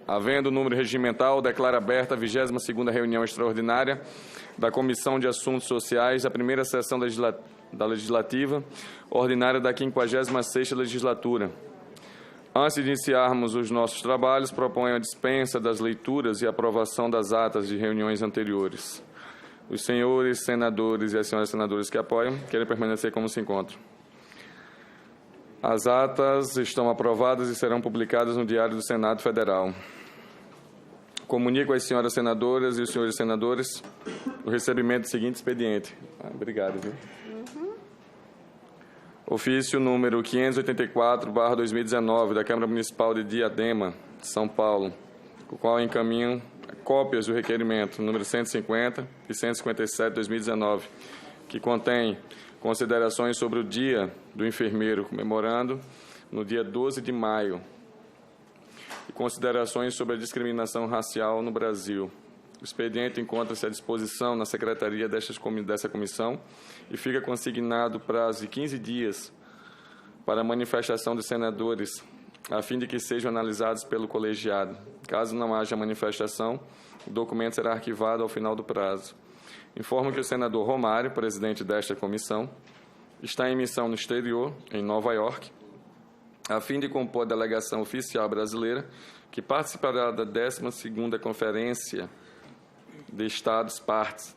Havendo número regimental, declaro aberta a 22ª reunião extraordinária da Comissão de Assuntos Sociais, a primeira sessão da Legislativa Ordinária da 56ª Legislatura. Antes de iniciarmos os nossos trabalhos, proponho a dispensa das leituras e aprovação das atas de reuniões anteriores. Os senhores senadores e as senhoras senadoras que apoiam querem permanecer como se encontram. As atas estão aprovadas e serão publicadas no Diário do Senado Federal. Comunico às senhoras senadoras e os senhores senadores o recebimento do seguinte expediente. Obrigado, viu? Ofício número 584/2019 da Câmara Municipal de Diadema, São Paulo, o qual encaminho cópias do requerimento número 150 e 157 de 2019, que contém considerações sobre o Dia do Enfermeiro, comemorando no dia 12 de maio, e considerações sobre a discriminação racial no Brasil. O expediente encontra-se à disposição na secretaria dessa comissão e fica consignado prazo de 15 dias para a manifestação dos senadores, a fim de que sejam analisados pelo colegiado. Caso não haja manifestação, o documento será arquivado ao final do prazo. Informo que o senador Romário, presidente desta comissão, está em missão no exterior, em Nova York, a fim de compor a delegação oficial brasileira, que participará da 12ª Conferência de Estados Partes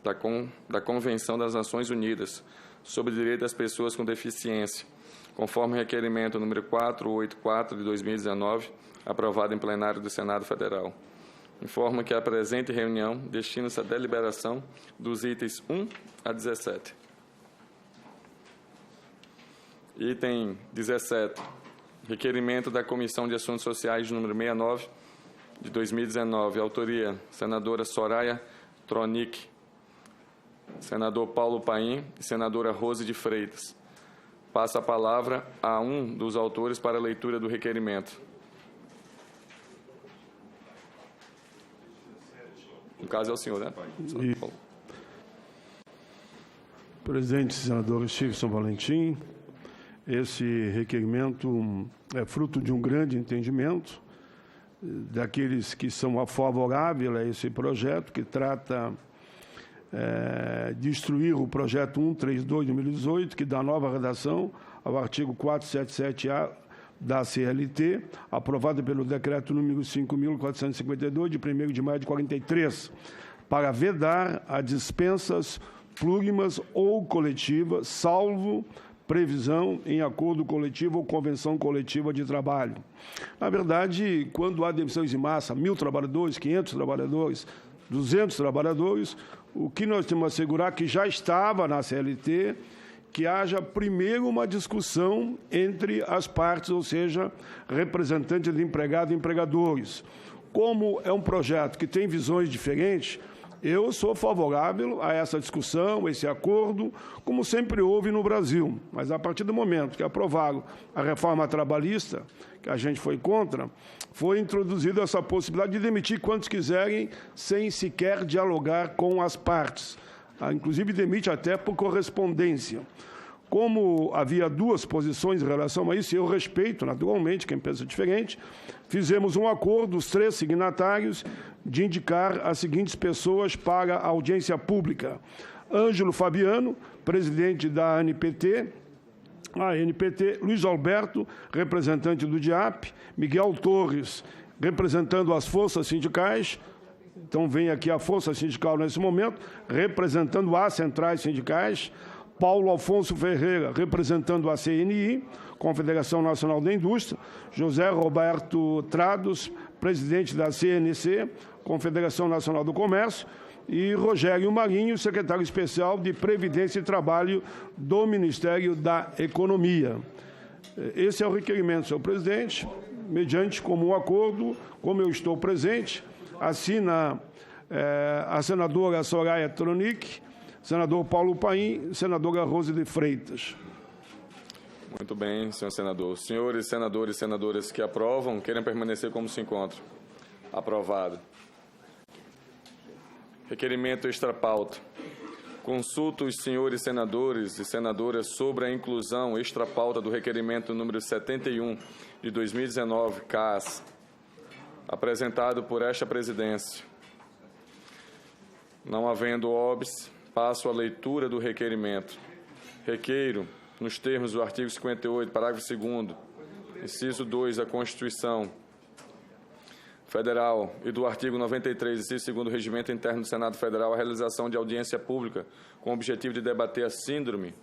da Convenção das Nações Unidas sobre o Direito das Pessoas com Deficiência, conforme o requerimento número 484 de 2019, aprovado em plenário do Senado Federal. Informo que a presente reunião destina-se à deliberação dos itens 1 a 17. Item 17. Requerimento da Comissão de Assuntos Sociais, número 69, de 2019. Autoria, senadora Soraya Tronic, senador Paulo Paim e senadora Rose de Freitas. Passo a palavra a um dos autores para a leitura do requerimento. No caso é o senhor, né? Presidente, senador Chiefson Valentim, esse requerimento é fruto de um grande entendimento daqueles que são favoráveis a esse projeto, que trata de instruir o projeto 132 de 2018, que dá nova redação ao artigo 477-A da CLT, aprovado pelo decreto número 5.452, de 1º de maio de 43, para vedar a dispensas plurimas ou coletivas, salvo previsão em acordo coletivo ou convenção coletiva de trabalho. Na verdade, quando há demissões em massa, 1.000 trabalhadores, 500 trabalhadores, 200 trabalhadores, o que nós temos a assegurar que já estava na CLT, que haja primeiro uma discussão entre as partes, ou seja, representantes de empregado e empregadores. Como é um projeto que tem visões diferentes, eu sou favorável a essa discussão, esse acordo, como sempre houve no Brasil. Mas, a partir do momento que aprovaram a reforma trabalhista, que a gente foi contra, foi introduzida essa possibilidade de demitir quantos quiserem, sem sequer dialogar com as partes. Inclusive, demite até por correspondência. Como havia duas posições em relação a isso, e eu respeito, naturalmente, quem pensa diferente, fizemos um acordo, os 3 signatários, de indicar as seguintes pessoas para a audiência pública. Ângelo Fabiano, presidente da ANPT, Luiz Alberto, representante do DIAP, Miguel Torres, representando as forças sindicais. Então, vem aqui a força sindical nesse momento, representando as centrais sindicais. Paulo Afonso Ferreira, representando a CNI, Confederação Nacional da Indústria. José Roberto Trados, presidente da CNC, Confederação Nacional do Comércio. E Rogério Marinho, secretário especial de Previdência e Trabalho do Ministério da Economia. Esse é o requerimento, senhor presidente. Mediante comum acordo, como eu estou presente, assina a senadora Soraya Tronic, senador Paulo Paim, senadora Rose de Freitas. Muito bem, senhor senador. Senhores senadores e senadoras que aprovam, querem permanecer como se encontram. Aprovado. Requerimento extrapauta. Consulto os senhores senadores e senadoras sobre a inclusão extrapauta do requerimento número 71 de 2019, CAS apresentado por esta presidência. Não havendo óbice, passo à leitura do requerimento. Requeiro, nos termos do artigo 58, parágrafo 2º, inciso 2 da Constituição Federal e do artigo 93, inciso 2º do Regimento Interno do Senado Federal, a realização de audiência pública com o objetivo de debater a síndrome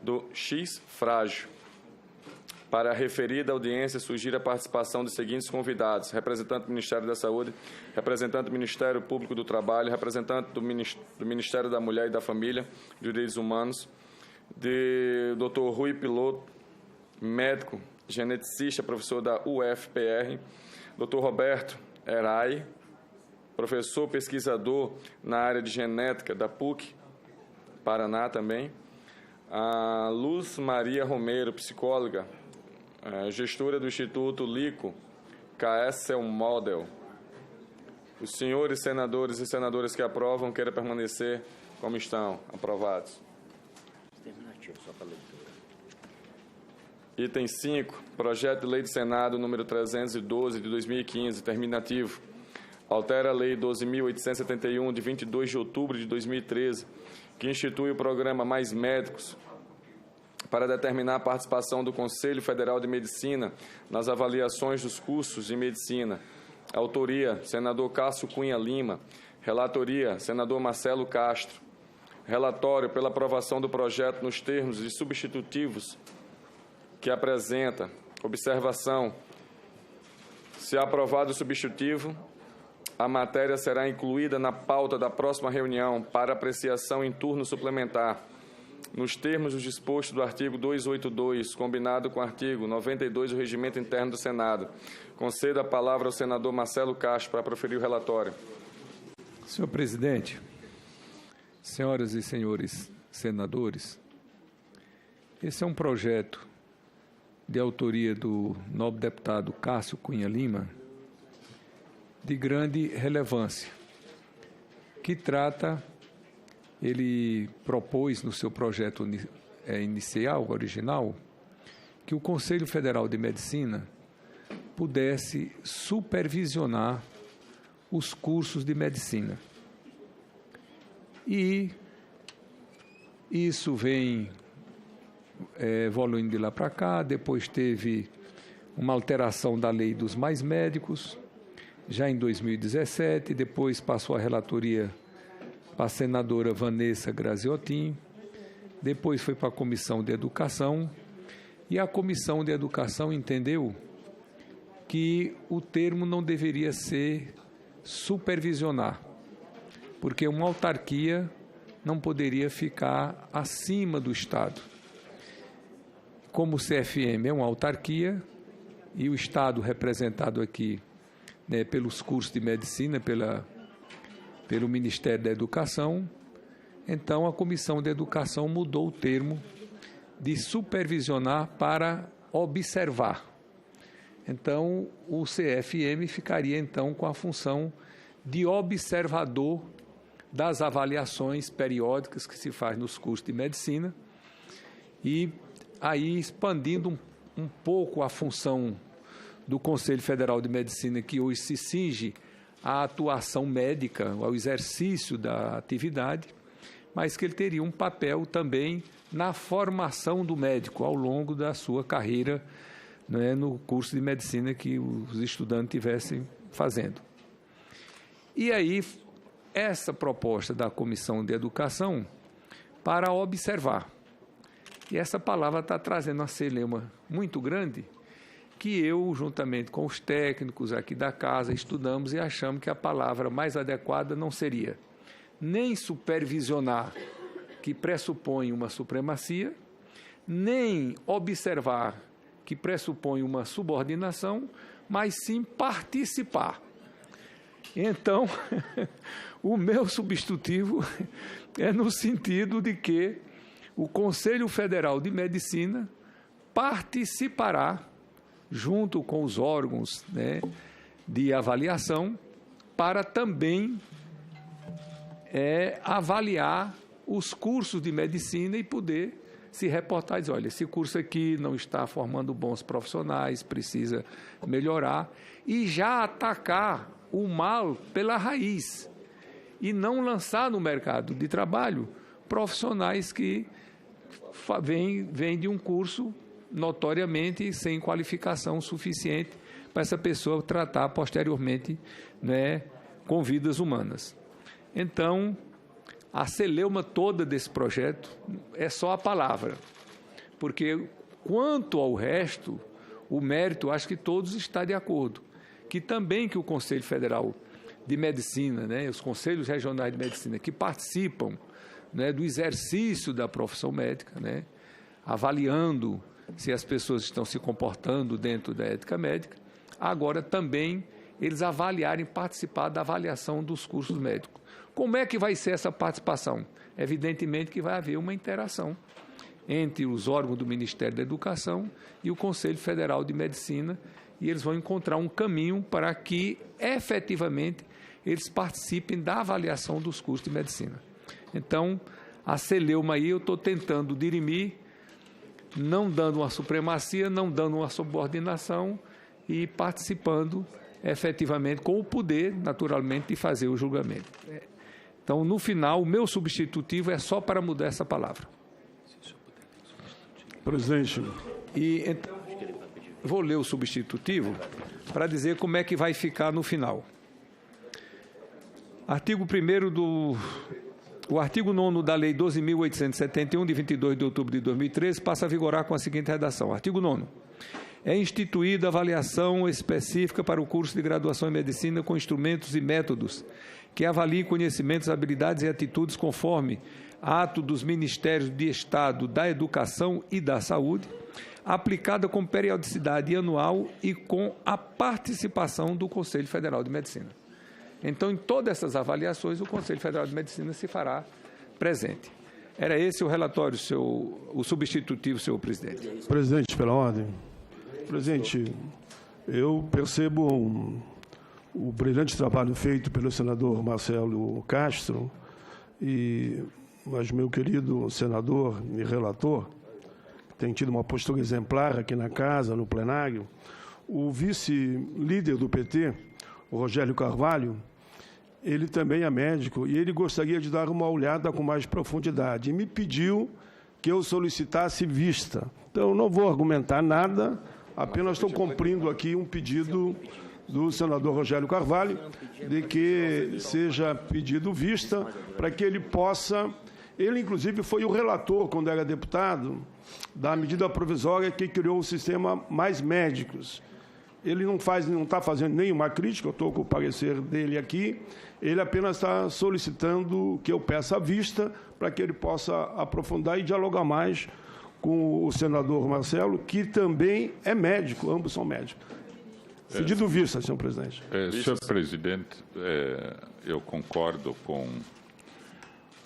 do X frágil. Para a referida audiência, surgir a participação dos seguintes convidados: representante do Ministério da Saúde, representante do Ministério Público do Trabalho, representante do Ministério da Mulher e da Família, Direitos Humanos, de Dr. Rui Piloto, médico, geneticista, professor da UFPR, Dr. Roberto Erai, professor pesquisador na área de genética da PUC, Paraná também, a Luz Maria Romero, psicóloga, gestora do Instituto LICO, Caessel Model. Os senhores senadores e senadoras que aprovam, queiram permanecer como estão. Aprovados. Item 5, projeto de lei do Senado número 312 de 2015, terminativo. Altera a lei 12.871 de 22 de outubro de 2013, que institui o programa Mais Médicos, para determinar a participação do Conselho Federal de Medicina nas avaliações dos cursos de medicina. Autoria, senador Cássio Cunha Lima. Relatoria, senador Marcelo Castro. Relatório pela aprovação do projeto nos termos de substitutivos que apresenta. Observação. Se aprovado o substitutivo, a matéria será incluída na pauta da próxima reunião para apreciação em turno suplementar, nos termos do disposto do artigo 282, combinado com o artigo 92 do Regimento Interno do Senado. Concedo a palavra ao senador Marcelo Castro para proferir o relatório. Senhor presidente, senhoras e senhores senadores, esse é um projeto de autoria do nobre deputado Cássio Cunha Lima, de grande relevância, que trata... Ele propôs no seu projeto inicial, original, que o Conselho Federal de Medicina pudesse supervisionar os cursos de medicina. E isso vem evoluindo de lá para cá. Depois teve uma alteração da lei dos mais médicos, já em 2017, depois passou a relatoria para a senadora Vanessa Graziotin, depois foi para a Comissão de Educação, e a Comissão de Educação entendeu que o termo não deveria ser supervisionar, porque uma autarquia não poderia ficar acima do Estado. Como o CFM é uma autarquia, e o Estado representado aqui, né, pelos cursos de medicina, pelo Ministério da Educação, então a Comissão de Educação mudou o termo de supervisionar para observar. Então, o CFM ficaria, então, com a função de observador das avaliações periódicas que se faz nos cursos de medicina, e aí expandindo um pouco a função do Conselho Federal de Medicina, que hoje se cinge à atuação médica, ao exercício da atividade, mas que ele teria um papel também na formação do médico ao longo da sua carreira, né, no curso de medicina que os estudantes estivessem fazendo. E aí, essa proposta da Comissão de Educação para observar. E essa palavra está trazendo uma celeuma muito grande, que eu, juntamente com os técnicos aqui da casa, estudamos e achamos que a palavra mais adequada não seria nem supervisionar, que pressupõe uma supremacia, nem observar, que pressupõe uma subordinação, mas sim participar. Então, o meu substitutivo é no sentido de que o Conselho Federal de Medicina participará, junto com os órgãos, né, de avaliação, para também avaliar os cursos de medicina e poder se reportar e dizer, olha, esse curso aqui não está formando bons profissionais, precisa melhorar, e já atacar o mal pela raiz, e não lançar no mercado de trabalho profissionais que vêm de um curso notoriamente sem qualificação suficiente para essa pessoa tratar posteriormente, né, com vidas humanas. Então, a celeuma toda desse projeto é só a palavra, porque quanto ao resto, o mérito, acho que todos estão de acordo, que também que o Conselho Federal de Medicina, né, os Conselhos Regionais de Medicina, que participam, né, do exercício da profissão médica, né, avaliando se as pessoas estão se comportando dentro da ética médica, agora também eles avaliarem, participar da avaliação dos cursos médicos. Como é que vai ser essa participação? Evidentemente que vai haver uma interação entre os órgãos do Ministério da Educação e o Conselho Federal de Medicina, e eles vão encontrar um caminho para que, efetivamente, eles participem da avaliação dos cursos de medicina. Então, a celeuma aí eu estou tentando dirimir, não dando uma supremacia, não dando uma subordinação e participando efetivamente com o poder, naturalmente, de fazer o julgamento. Então, no final, o meu substitutivo é só para mudar essa palavra. Presidente. E então, vou ler o substitutivo para dizer como é que vai ficar no final. Artigo 1º O artigo 9º da Lei 12.871, de 22 de outubro de 2013, passa a vigorar com a seguinte redação. Artigo 9º. É instituída avaliação específica para o curso de graduação em medicina com instrumentos e métodos que avaliem conhecimentos, habilidades e atitudes conforme ato dos Ministérios de Estado da Educação e da Saúde, aplicada com periodicidade anual e com a participação do Conselho Federal de Medicina. Então, em todas essas avaliações, o Conselho Federal de Medicina se fará presente. Era esse o relatório, o substitutivo, senhor presidente. Presidente, pela ordem. Presidente, eu percebo o brilhante trabalho feito pelo senador Marcelo Castro, mas meu querido senador e relator, tem tido uma postura exemplar aqui na casa, no plenário, o vice-líder do PT, o Rogério Carvalho, ele também é médico e ele gostaria de dar uma olhada com mais profundidade e me pediu que eu solicitasse vista. Então, eu não vou argumentar nada, apenas estou cumprindo aqui um pedido do senador Rogério Carvalho de que seja pedido vista para que ele possa... Ele, inclusive, foi o relator, quando era deputado, da medida provisória que criou o sistema Mais Médicos. Ele não está fazendo nenhuma crítica, eu estou com o parecer dele aqui, ele apenas está solicitando que eu peça a vista para que ele possa aprofundar e dialogar mais com o senador Marcelo, que também é médico, ambos são médicos. Pedido vista, senhor presidente. Senhor presidente, eu concordo com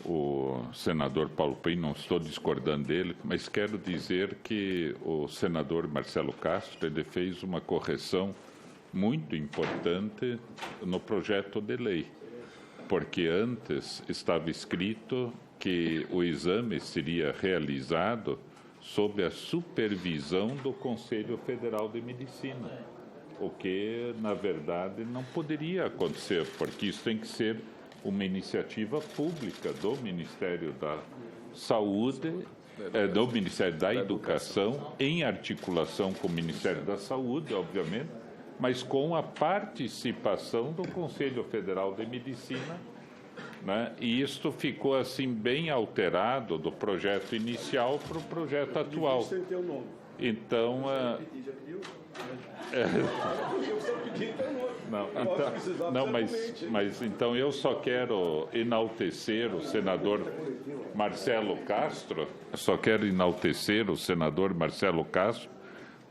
o senador Paulo Paim, não estou discordando dele, mas quero dizer que o senador Marcelo Castro ele fez uma correção muito importante no projeto de lei, porque antes estava escrito que o exame seria realizado sob a supervisão do Conselho Federal de Medicina, o que, na verdade, não poderia acontecer, porque isso tem que ser uma iniciativa pública do Ministério da Saúde, do Ministério da Educação, em articulação com o Ministério da Saúde, obviamente, mas com a participação do Conselho Federal de Medicina, né? E isto ficou assim bem alterado do projeto inicial para o projeto atual. Então, mas então eu só quero enaltecer o senador Marcelo Castro,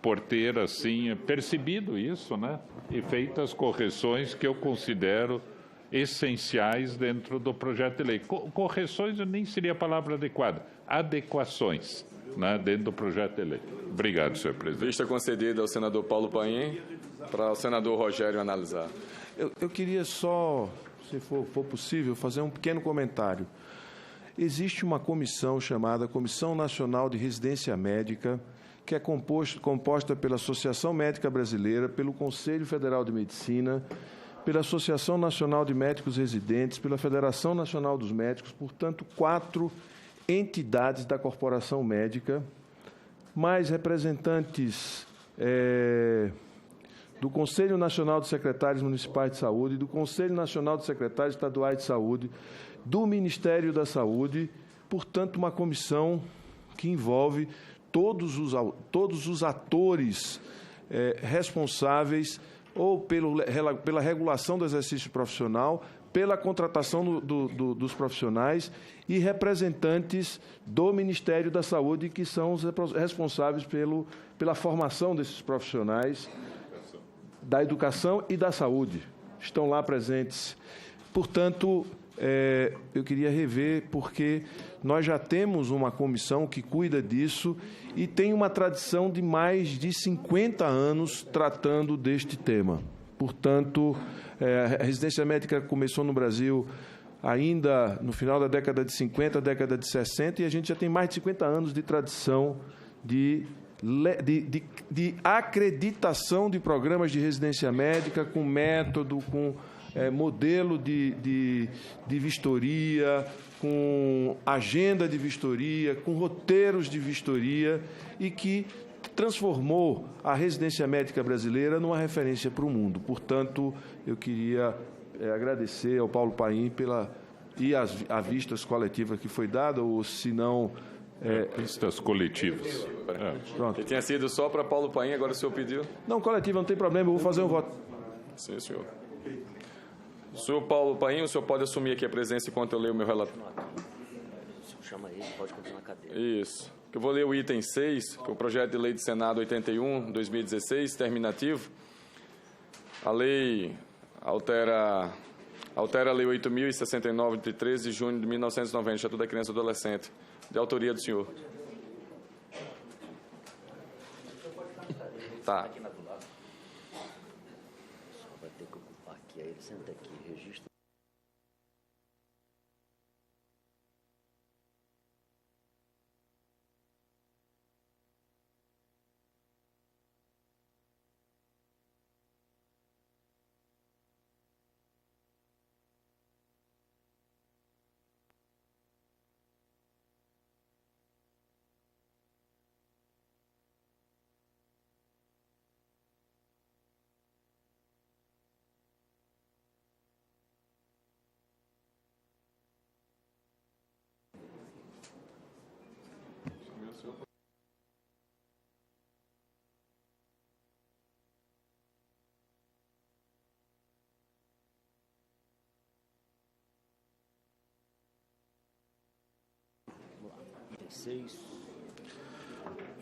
por ter assim percebido isso, né? E feito as correções que eu considero essenciais dentro do projeto de lei. Correções nem seria a palavra adequada, adequações, né, dentro do projeto de lei. Obrigado, senhor presidente. Vista concedida ao senador Paulo Paim, para o senador Rogério analisar. Eu queria só, se for possível, fazer um pequeno comentário. existe uma comissão chamada Comissão Nacional de Residência Médica, que é composta pela Associação Médica Brasileira, pelo Conselho Federal de Medicina, pela Associação Nacional de Médicos Residentes, pela Federação Nacional dos Médicos, portanto, 4 entidades da corporação médica, mais representantes do Conselho Nacional de Secretários Municipais de Saúde, do Conselho Nacional de Secretários Estaduais de Saúde, do Ministério da Saúde, portanto, uma comissão que envolve todos os atores responsáveis ou pela regulação do exercício profissional, pela contratação dos profissionais e representantes do Ministério da Saúde, que são os responsáveis pela formação desses profissionais da educação e da saúde. Estão lá presentes. Portanto, eu queria rever, porque nós já temos uma comissão que cuida disso e tem uma tradição de mais de 50 anos tratando deste tema. Portanto, a residência médica começou no Brasil ainda no final da década de 50, década de 60, e a gente já tem mais de 50 anos de tradição de acreditação de programas de residência médica com método, com modelo de vistoria, com agenda de vistoria, com roteiros de vistoria, e que transformou a residência médica brasileira numa referência para o mundo. Portanto, eu queria agradecer ao Paulo Paim e as vistas coletivas que foi dada, ou se não... Vistas coletivas. Pronto. Que tinha sido só para Paulo Paim, agora o senhor pediu? Não, coletiva, não tem problema, eu vou fazer um voto. Sim, senhor. O senhor Paulo Paim, o senhor pode assumir aqui a presença enquanto eu leio o meu relatório? O senhor chama ele, pode continuar na cadeira. Isso. Eu vou ler o item 6, que é o projeto de lei do Senado 81/2016, terminativo. A lei altera a lei 8.069, de 13 de junho de 1990, Estatuto da Criança e do Adolescente, de autoria do senhor. Tá. Só vai ter que ocupar aqui, aí ele senta aqui, registra.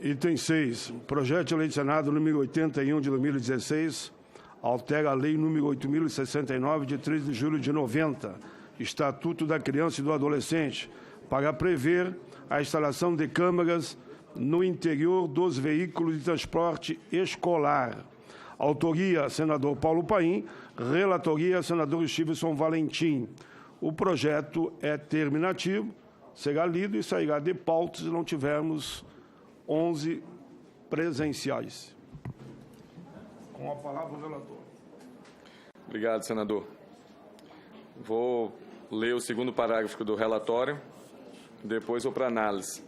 Item 6. Projeto de lei do Senado número 81 de 2016 altera a lei número 8.069 de 13 de julho de 90, Estatuto da Criança e do Adolescente, para prever a instalação de câmeras no interior dos veículos de transporte escolar. Autoria, senador Paulo Paim. Relatoria, senador Stivenson Valentim. O projeto é terminativo, será lido e sairá de pauta se não tivermos 11 presenciais. Com a palavra o relator. Obrigado, senador. Vou ler o segundo parágrafo do relatório, depois vou para análise.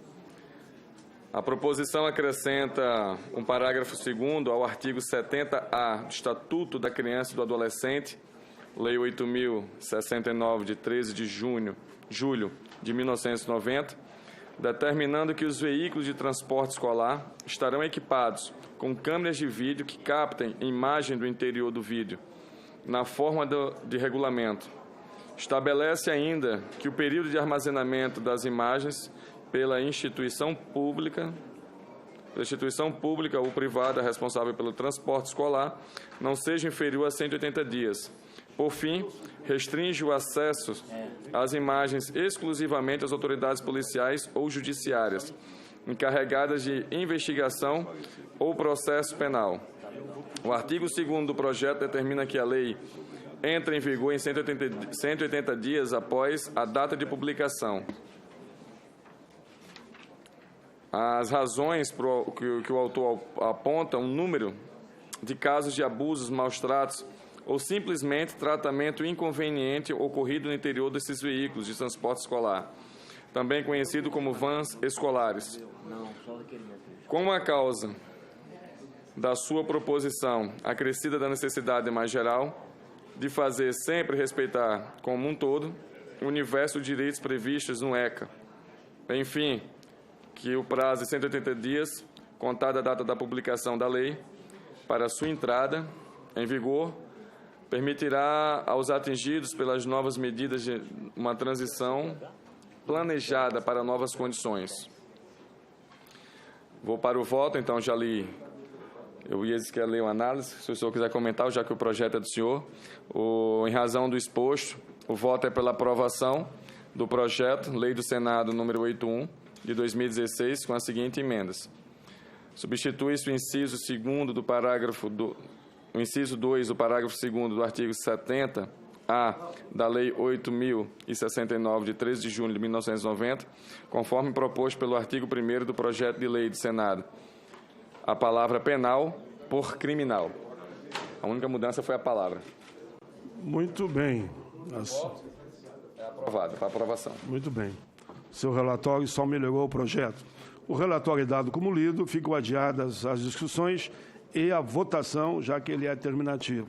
A proposição acrescenta um parágrafo 2º ao artigo 70A do Estatuto da Criança e do Adolescente, Lei 8.069, de 13 de julho de 1990, determinando que os veículos de transporte escolar estarão equipados com câmeras de vídeo que captem imagem do interior do vídeo, na forma de regulamento. Estabelece ainda que o período de armazenamento das imagens pela instituição pública ou privada responsável pelo transporte escolar não seja inferior a 180 dias. Por fim, restringe o acesso às imagens exclusivamente às autoridades policiais ou judiciárias, encarregadas de investigação ou processo penal. O artigo 2º do projeto determina que a lei entra em vigor em 180 dias após a data de publicação. as razões que o autor aponta, um número de casos de abusos, maus tratos ou simplesmente tratamento inconveniente ocorrido no interior desses veículos de transporte escolar, também conhecido como vans escolares. Como a causa da sua proposição acrescida da necessidade mais geral de fazer sempre respeitar como um todo o universo de direitos previstos no ECA. Enfim, que o prazo de 180 dias, contada a data da publicação da lei, para sua entrada em vigor, permitirá aos atingidos pelas novas medidas de uma transição planejada para novas condições. Vou para o voto, então já li. Eu ia dizer que ia ler uma análise, se o senhor quiser comentar, já que o projeto é do senhor. Em razão do exposto, o voto é pela aprovação do projeto, Lei do Senado número 81, de 2016, com as seguintes emendas. Substitui-se o inciso 2º do parágrafo o inciso 2 do parágrafo 2º do artigo 70-A da Lei 8.069, de 13 de junho de 1990, conforme proposto pelo artigo 1º do projeto de lei do Senado. A palavra penal por criminal. A única mudança foi a palavra. Muito bem. É aprovado, para aprovação. Muito bem. Seu relatório só melhorou o projeto. O relatório é dado como lido, ficam adiadas as discussões e a votação, já que ele é terminativo.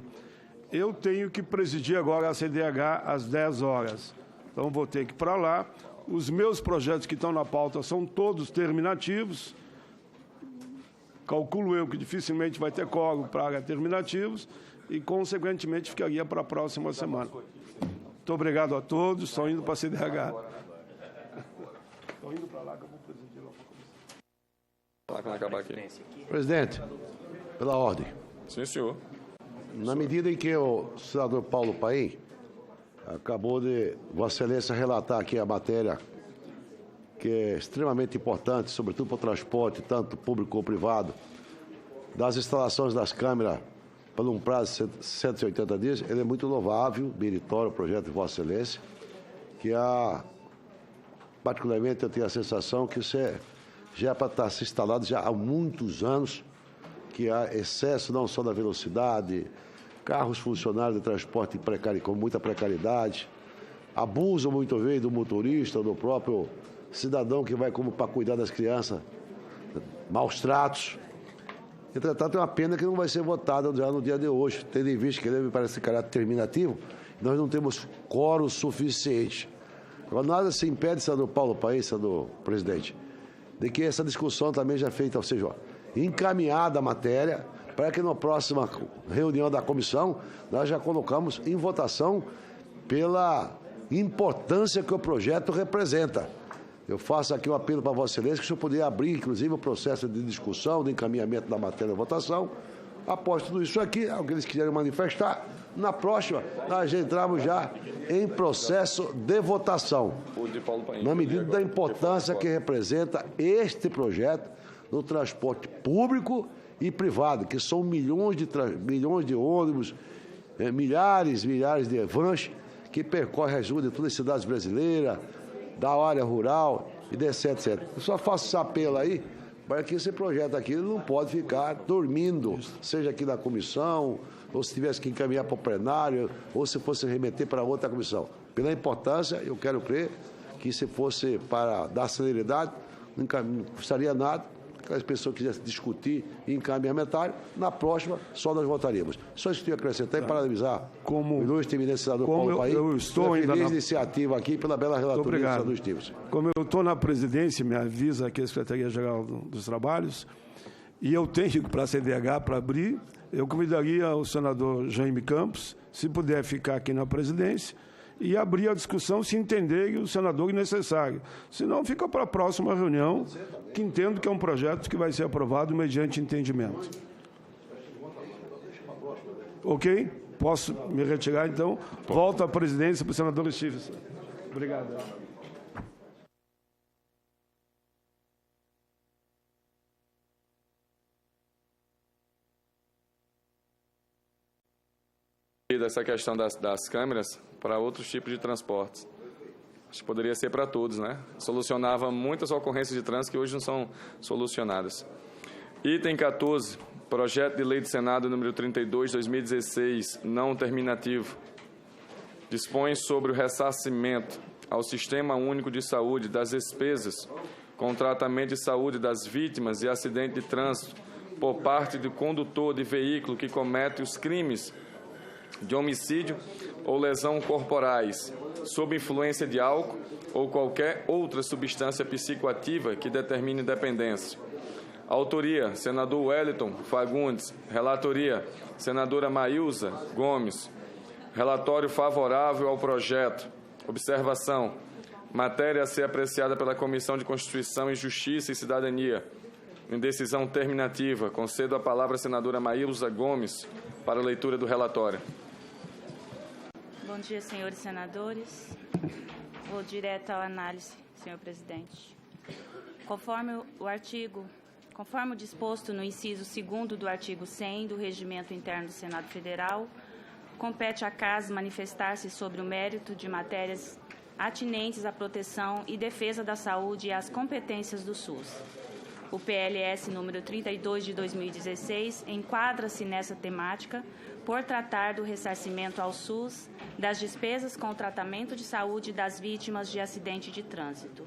Eu tenho que presidir agora a CDH às 10 horas. Então, vou ter que ir para lá. Os meus projetos que estão na pauta são todos terminativos. Calculo eu que dificilmente vai ter quórum para terminativos e, consequentemente, ficaria para a próxima semana. Muito obrigado a todos. Estou indo para a CDH. Estou indo para lá que eu vou presidir lá para a comissão. Quando acabar aqui. Presidente, pela ordem. Sim, senhor. Na medida em que o senador Paulo Paim acabou de, Vossa Excelência, relatar aqui a matéria, que é extremamente importante, sobretudo para o transporte, tanto público como privado, das instalações das câmeras por um prazo de 180 dias, ele é muito louvável, meritório o projeto de Vossa Excelência, que particularmente eu tenho a sensação que isso já é para estar se instalado já há muitos anos, que há excesso não só da velocidade, carros funcionários de transporte com muita precariedade, abusam muito vezes do motorista, do próprio cidadão que vai como para cuidar das crianças, maus tratos. Entretanto, é uma pena que não vai ser votada já no dia de hoje, tendo em vista que ele me parece caráter terminativo, nós não temos quórum suficiente. Agora, nada se impede, senador Paulo Paim, senador presidente, de que essa discussão também já feita, ou seja, encaminhada a matéria, para que na próxima reunião da comissão nós já colocamos em votação pela importância que o projeto representa. Eu faço aqui um apelo para Vossa Excelência que o senhor poderia abrir, inclusive, o processo de discussão, de encaminhamento da matéria à votação. Após tudo isso aqui, alguém quiserem manifestar, na próxima nós já entramos já em processo de votação, na medida da importância que representa este projeto no transporte público e privado, que são milhões de ônibus, milhares de vans que percorrem as ruas de todas as cidades brasileiras, da área rural e etc. Eu só faço esse apelo aí para que esse projeto aqui não pode ficar dormindo, seja aqui na comissão, ou se tivesse que encaminhar para o plenário, ou se fosse remeter para outra comissão. Pela importância, eu quero crer que se fosse para dar celeridade, não custaria nada. Aquelas pessoas que quisessem discutir e encaminhamentário, na próxima só nós votaríamos. Só isso que eu ia acrescentar e parabenizar o ilustre eminente senador Paulo Paim, eu estou ainda feliz iniciativa aqui pela bela relatoria do senador Esteves. Como eu estou na presidência, me avisa aqui a Secretaria-Geral dos Trabalhos, e eu tenho para a CDH para abrir, eu convidaria o senador Jaime Campos, se puder ficar aqui na presidência, e abrir a discussão se entender que o senador é necessário. Senão, fica para a próxima reunião, que entendo que é um projeto que vai ser aprovado mediante entendimento. Ok? Posso me retirar, então? Volto à presidência para o senador Stevenson. Obrigado. Dessa questão das câmeras para outros tipos de transportes. Acho que poderia ser para todos, né? Solucionava muitas ocorrências de trânsito que hoje não são solucionadas. Item 14, projeto de lei do Senado número 32, 2016, não terminativo. Dispõe sobre o ressarcimento ao Sistema Único de Saúde das despesas com tratamento de saúde das vítimas de acidente de trânsito por parte do condutor de veículo que comete os crimes de homicídio ou lesão corporais, sob influência de álcool ou qualquer outra substância psicoativa que determine dependência. Autoria, senador Wellington Fagundes. Relatoria, senadora Maílza Gomes. Relatório favorável ao projeto. Observação. Matéria a ser apreciada pela Comissão de Constituição e Justiça e Cidadania. Em decisão terminativa, concedo a palavra à senadora Maílza Gomes para a leitura do relatório. Bom dia, senhores senadores. Vou direto à análise, senhor presidente. Conforme o disposto no inciso 2º do artigo 100 do Regimento Interno do Senado Federal, compete à Casa manifestar-se sobre o mérito de matérias atinentes à proteção e defesa da saúde e às competências do SUS. O PLS número 32 de 2016 enquadra-se nessa temática por tratar do ressarcimento ao SUS das despesas com o tratamento de saúde das vítimas de acidente de trânsito.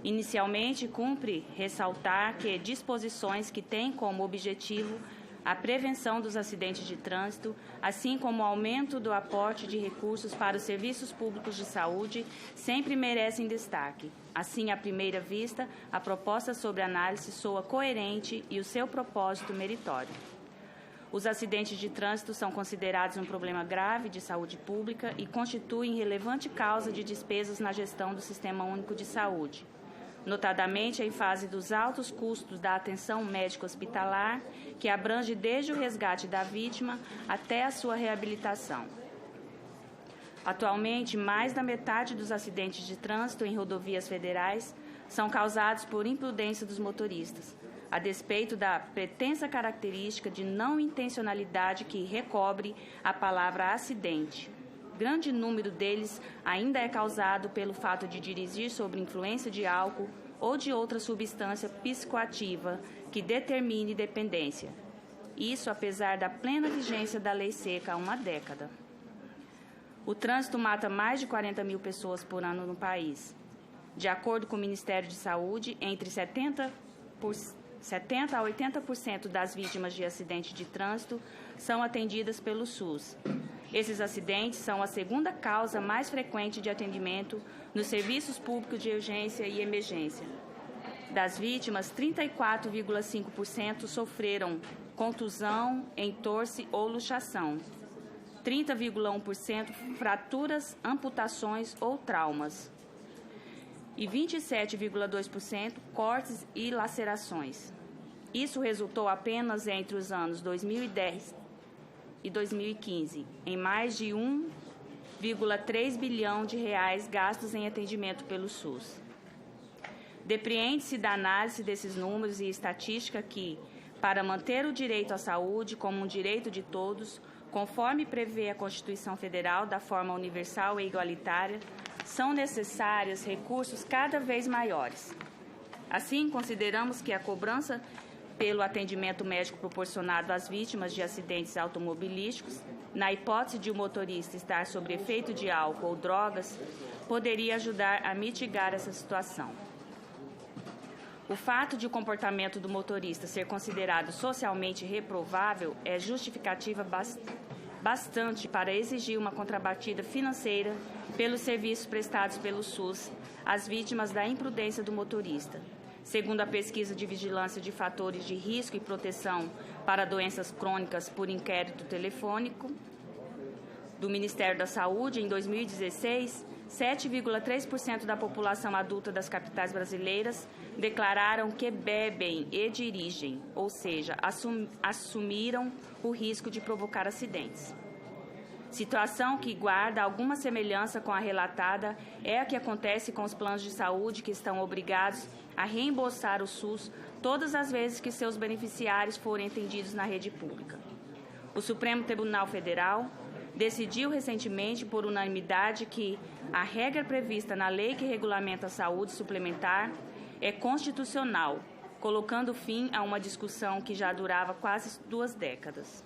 Inicialmente, cumpre ressaltar que disposições que têm como objetivo a prevenção dos acidentes de trânsito, assim como o aumento do aporte de recursos para os serviços públicos de saúde, sempre merecem destaque. Assim, à primeira vista, a proposta sobre análise soa coerente e o seu propósito meritório. Os acidentes de trânsito são considerados um problema grave de saúde pública e constituem relevante causa de despesas na gestão do Sistema Único de Saúde, notadamente em fase dos altos custos da atenção médico-hospitalar, que abrange desde o resgate da vítima até a sua reabilitação. Atualmente, mais da metade dos acidentes de trânsito em rodovias federais são causados por imprudência dos motoristas, a despeito da pretensa característica de não intencionalidade que recobre a palavra acidente. Grande número deles ainda é causado pelo fato de dirigir sob influência de álcool ou de outra substância psicoativa que determine dependência. Isso apesar da plena vigência da lei seca há uma década. O trânsito mata mais de 40 mil pessoas por ano no país. De acordo com o Ministério de Saúde, entre 70 a 80% das vítimas de acidente de trânsito são atendidas pelo SUS. Esses acidentes são a segunda causa mais frequente de atendimento nos serviços públicos de urgência e emergência. Das vítimas, 34,5% sofreram contusão, entorse ou luxação. 30,1% fraturas, amputações ou traumas. E 27,2% cortes e lacerações. Isso resultou apenas entre os anos 2010 e 2015, em mais de 1,3 bilhão de reais gastos em atendimento pelo SUS. Depreende-se da análise desses números e estatística que, para manter o direito à saúde como um direito de todos, conforme prevê a Constituição Federal da forma universal e igualitária, são necessários recursos cada vez maiores. Assim, consideramos que a cobrança pelo atendimento médico proporcionado às vítimas de acidentes automobilísticos, na hipótese de o motorista estar sob efeito de álcool ou drogas, poderia ajudar a mitigar essa situação. O fato de o comportamento do motorista ser considerado socialmente reprovável é justificativa bastante para exigir uma contrapartida financeira pelos serviços prestados pelo SUS às vítimas da imprudência do motorista. Segundo a pesquisa de vigilância de fatores de risco e proteção para doenças crônicas por inquérito telefônico do Ministério da Saúde, em 2016, 7,3% da população adulta das capitais brasileiras declararam que bebem e dirigem, ou seja, assumiram o risco de provocar acidentes. Situação que guarda alguma semelhança com a relatada é a que acontece com os planos de saúde que estão obrigados a reembolsar o SUS todas as vezes que seus beneficiários forem atendidos na rede pública. O Supremo Tribunal Federal decidiu recentemente, por unanimidade, que a regra prevista na lei que regulamenta a saúde suplementar é constitucional, colocando fim a uma discussão que já durava quase 2 décadas.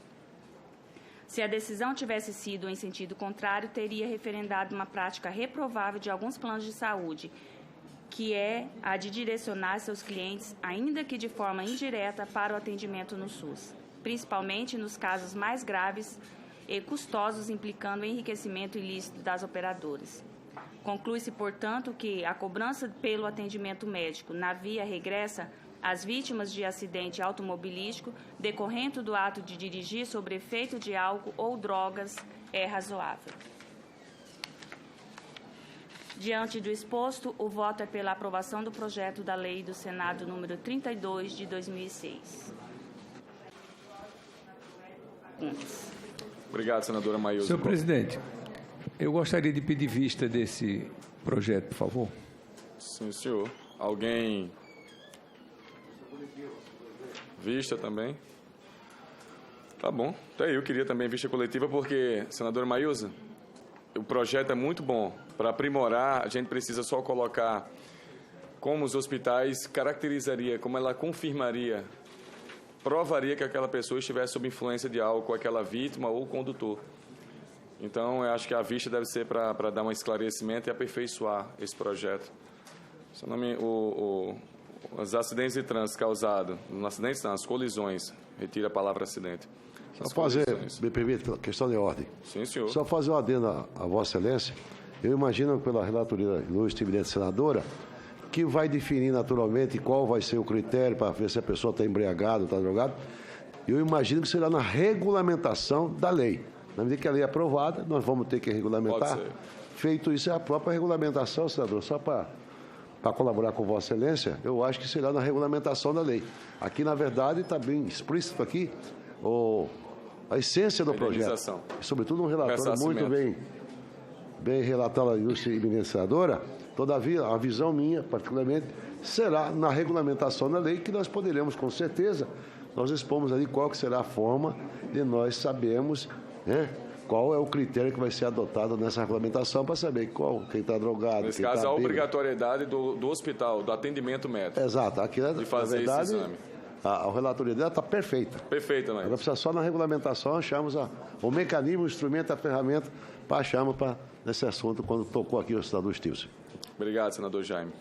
Se a decisão tivesse sido em sentido contrário, teria referendado uma prática reprovável de alguns planos de saúde, que é a de direcionar seus clientes, ainda que de forma indireta, para o atendimento no SUS, principalmente nos casos mais graves e custosos, implicando o enriquecimento ilícito das operadoras. Conclui-se, portanto, que a cobrança pelo atendimento médico na via regressa às vítimas de acidente automobilístico decorrente do ato de dirigir sob efeito de álcool ou drogas é razoável. Diante do exposto, o voto é pela aprovação do projeto da Lei do Senado número 32 de 2006. Obrigado, senadora Maísa. Senhor presidente, eu gostaria de pedir vista desse projeto, por favor. Sim, senhor. Alguém... Vista também? Tá bom. Até eu queria também vista coletiva, porque, senadora Maísa, o projeto é muito bom. Para aprimorar, a gente precisa só colocar como os hospitais caracterizaria, como ela confirmaria, provaria que aquela pessoa estivesse sob influência de álcool, aquela vítima ou condutor. Então, eu acho que a vista deve ser para dar um esclarecimento e aperfeiçoar esse projeto. Os acidentes de trânsito causados, as colisões, retira a palavra acidente. Só fazer, me permite, questão de ordem. Sim, senhor. Só fazer um adendo a Vossa Excelência. Eu imagino, pela relatoria ilustre senadora, que vai definir naturalmente qual vai ser o critério para ver se a pessoa está embriagada ou está drogada. Eu imagino que será na regulamentação da lei. Na medida que a lei é aprovada, nós vamos ter que regulamentar. Feito isso, é a própria regulamentação, senador, só para colaborar com Vossa Excelência, eu acho que será na regulamentação da lei. Aqui, na verdade, está bem explícito aqui a essência do projeto. E, sobretudo, um relatório muito bem relatado a ilustre senadora. Todavia, a visão minha, particularmente, será na regulamentação da lei que nós poderemos, com certeza, nós expomos ali qual que será a forma de nós sabermos, né, qual é o critério que vai ser adotado nessa regulamentação para saber quem está drogado. Nesse caso, a obrigatoriedade do hospital, do atendimento médico. Exato. Aqui, de fazer esse exame. A relatoria dela está perfeita. Perfeita, né? Agora precisa só na regulamentação achamos o mecanismo, o instrumento, a ferramenta para acharmos nesse assunto quando tocou aqui o senador Stilson. Obrigado, senador Jaime.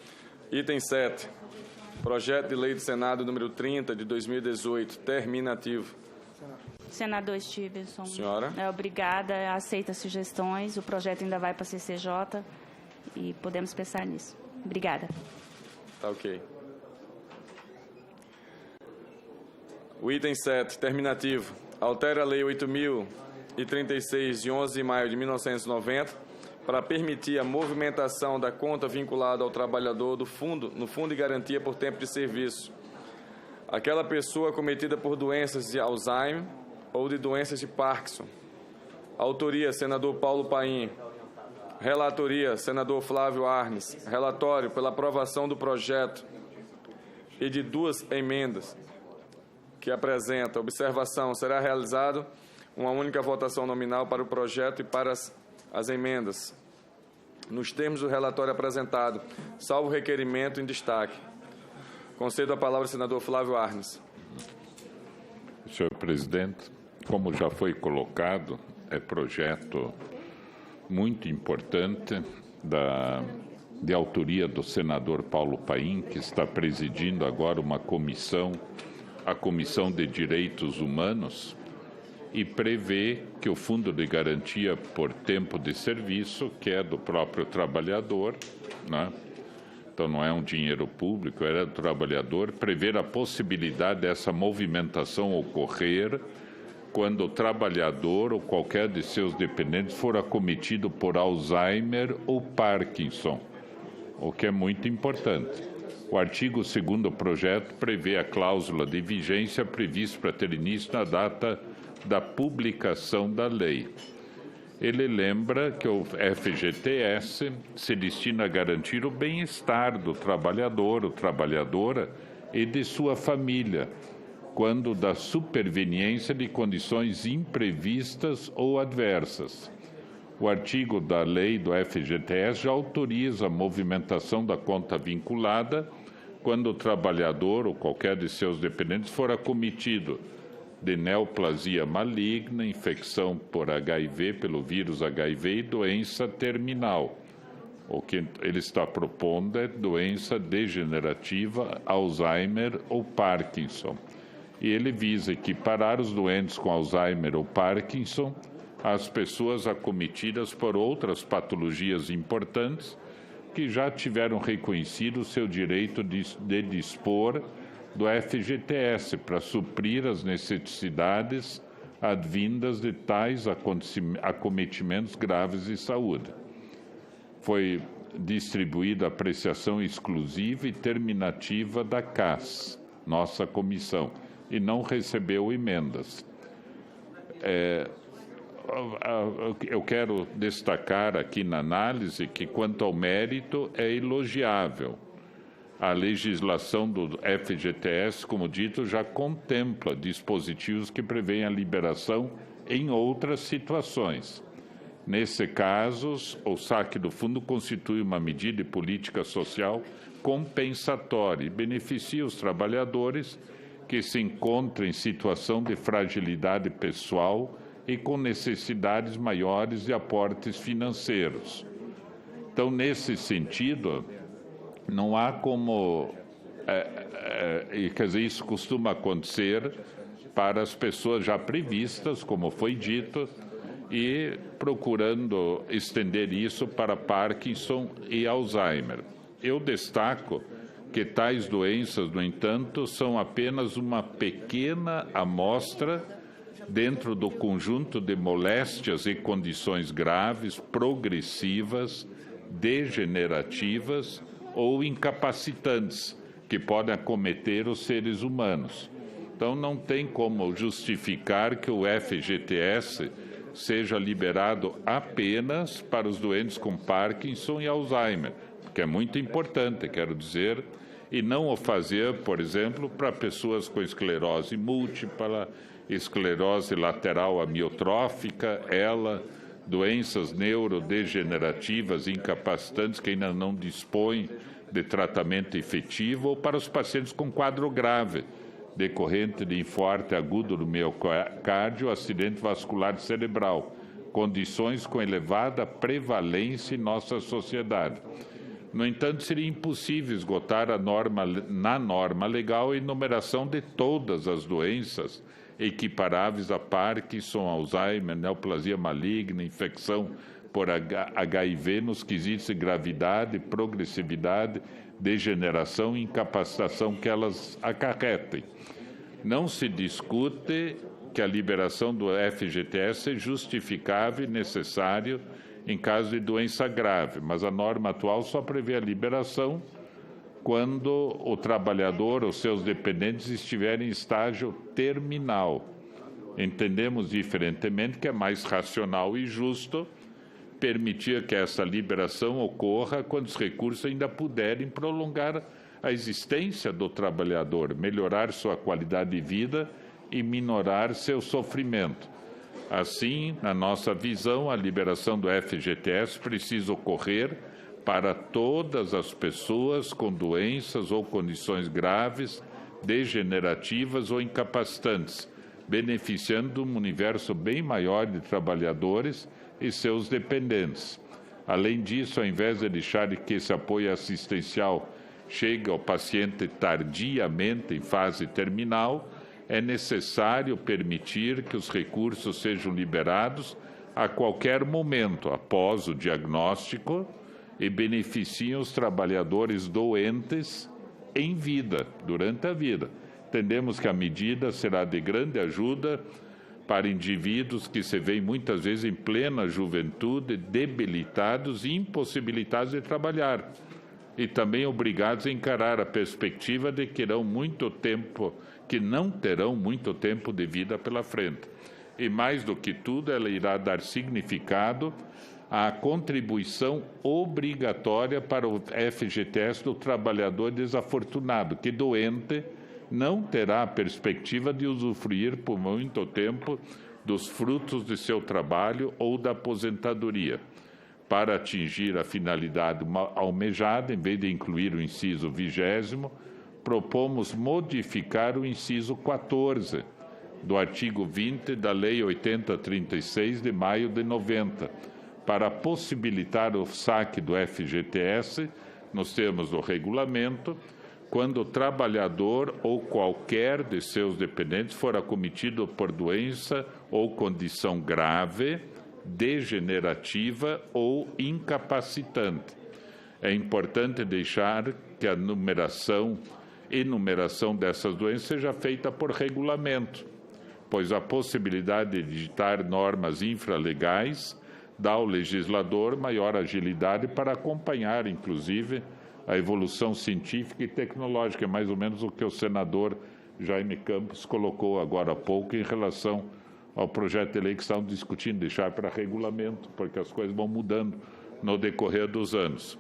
Item 7. Projeto de Lei do Senado número 30 de 2018, terminativo. Senador Stevenson. Senhora. Obrigada, aceita as sugestões. O projeto ainda vai para a CCJ e podemos pensar nisso. Obrigada. Tá ok. O item 7, terminativo, altera a Lei 8.036, de 11 de maio de 1990, para permitir a movimentação da conta vinculada ao trabalhador no Fundo de Garantia por Tempo de Serviço. Aquela pessoa acometida por doenças de Alzheimer ou de doenças de Parkinson. Autoria, senador Paulo Paim. Relatoria, senador Flávio Arnes. Relatório pela aprovação do projeto e de 2 emendas que apresenta. Observação, será realizado uma única votação nominal para o projeto e para as emendas, nos termos do relatório apresentado, salvo requerimento em destaque. Concedo a palavra ao senador Flávio Arnes. Senhor presidente, como já foi colocado, é projeto muito importante de autoria do senador Paulo Paim, que está presidindo agora uma comissão, a Comissão de Direitos Humanos, e prevê que o Fundo de Garantia por Tempo de Serviço, que é do próprio trabalhador, né? Então não é um dinheiro público, é do trabalhador, prever a possibilidade dessa movimentação ocorrer quando o trabalhador ou qualquer de seus dependentes for acometido por Alzheimer ou Parkinson, o que é muito importante. O artigo 2º do projeto prevê a cláusula de vigência prevista para ter início na data da publicação da lei. Ele lembra que o FGTS se destina a garantir o bem-estar do trabalhador ou trabalhadora e de sua família, quando da superveniência de condições imprevistas ou adversas. O artigo da lei do FGTS já autoriza a movimentação da conta vinculada quando o trabalhador ou qualquer de seus dependentes for acometido de neoplasia maligna, infecção por HIV, pelo vírus HIV e doença terminal. O que ele está propondo é doença degenerativa, Alzheimer ou Parkinson. E ele visa equiparar os doentes com Alzheimer ou Parkinson às pessoas acometidas por outras patologias importantes que já tiveram reconhecido o seu direito de dispor do FGTS para suprir as necessidades advindas de tais acometimentos graves de saúde. Foi distribuída a apreciação exclusiva e terminativa da CAS, nossa comissão, e não recebeu emendas. Eu quero destacar aqui na análise que, quanto ao mérito, é elogiável. A legislação do FGTS, como dito, já contempla dispositivos que prevêem a liberação em outras situações. Nesse caso, o saque do fundo constitui uma medida de política social compensatória e beneficia os trabalhadores que se encontram em situação de fragilidade pessoal e com necessidades maiores de aportes financeiros. Então, nesse sentido, não há como... quer dizer, isso costuma acontecer para as pessoas já previstas, como foi dito, e procurando estender isso para Parkinson e Alzheimer. Eu destaco que tais doenças, no entanto, são apenas uma pequena amostra dentro do conjunto de moléstias e condições graves, progressivas, degenerativas ou incapacitantes que podem acometer os seres humanos. Então, não tem como justificar que o FGTS seja liberado apenas para os doentes com Parkinson e Alzheimer, que é muito importante, quero dizer, e não o fazer, por exemplo, para pessoas com esclerose múltipla, esclerose lateral amiotrófica, doenças neurodegenerativas incapacitantes que ainda não dispõem de tratamento efetivo, ou para os pacientes com quadro grave, decorrente de infarto agudo do miocárdio ou acidente vascular cerebral, condições com elevada prevalência em nossa sociedade. No entanto, seria impossível esgotar na norma legal a enumeração de todas as doenças equiparáveis a Parkinson, Alzheimer, neoplasia maligna, infecção por HIV nos quesitos de gravidade, progressividade, degeneração e incapacitação que elas acarretem. Não se discute que a liberação do FGTS é justificável e necessário em caso de doença grave, mas a norma atual só prevê a liberação quando o trabalhador ou seus dependentes estiverem em estágio terminal. Entendemos diferentemente que é mais racional e justo permitir que essa liberação ocorra quando os recursos ainda puderem prolongar a existência do trabalhador, melhorar sua qualidade de vida e minorar seu sofrimento. Assim, na nossa visão, a liberação do FGTS precisa ocorrer para todas as pessoas com doenças ou condições graves, degenerativas ou incapacitantes, beneficiando um universo bem maior de trabalhadores e seus dependentes. Além disso, ao invés de deixar que esse apoio assistencial chegue ao paciente tardiamente em fase terminal, é necessário permitir que os recursos sejam liberados a qualquer momento após o diagnóstico e beneficiem os trabalhadores doentes em vida, durante a vida. Entendemos que a medida será de grande ajuda para indivíduos que se veem muitas vezes em plena juventude, debilitados e impossibilitados de trabalhar, e também obrigados a encarar a perspectiva de que não terão muito tempo de vida pela frente. E mais do que tudo, ela irá dar significado à contribuição obrigatória para o FGTS do trabalhador desafortunado, que doente não terá a perspectiva de usufruir por muito tempo dos frutos de seu trabalho ou da aposentadoria. Para atingir a finalidade almejada, em vez de incluir o inciso 20º, propomos modificar o inciso 14 do artigo 20 da Lei 8036 de maio de 90, para possibilitar o saque do FGTS, nos termos do regulamento, quando o trabalhador ou qualquer de seus dependentes for acometido por doença ou condição grave, degenerativa ou incapacitante. É importante deixar que a enumeração dessas doenças seja feita por regulamento, pois a possibilidade de editar normas infralegais dá ao legislador maior agilidade para acompanhar, inclusive, a evolução científica e tecnológica, é mais ou menos o que o senador Jaime Campos colocou agora há pouco em relação ao projeto de lei que estão discutindo, deixar para regulamento, porque as coisas vão mudando no decorrer dos anos.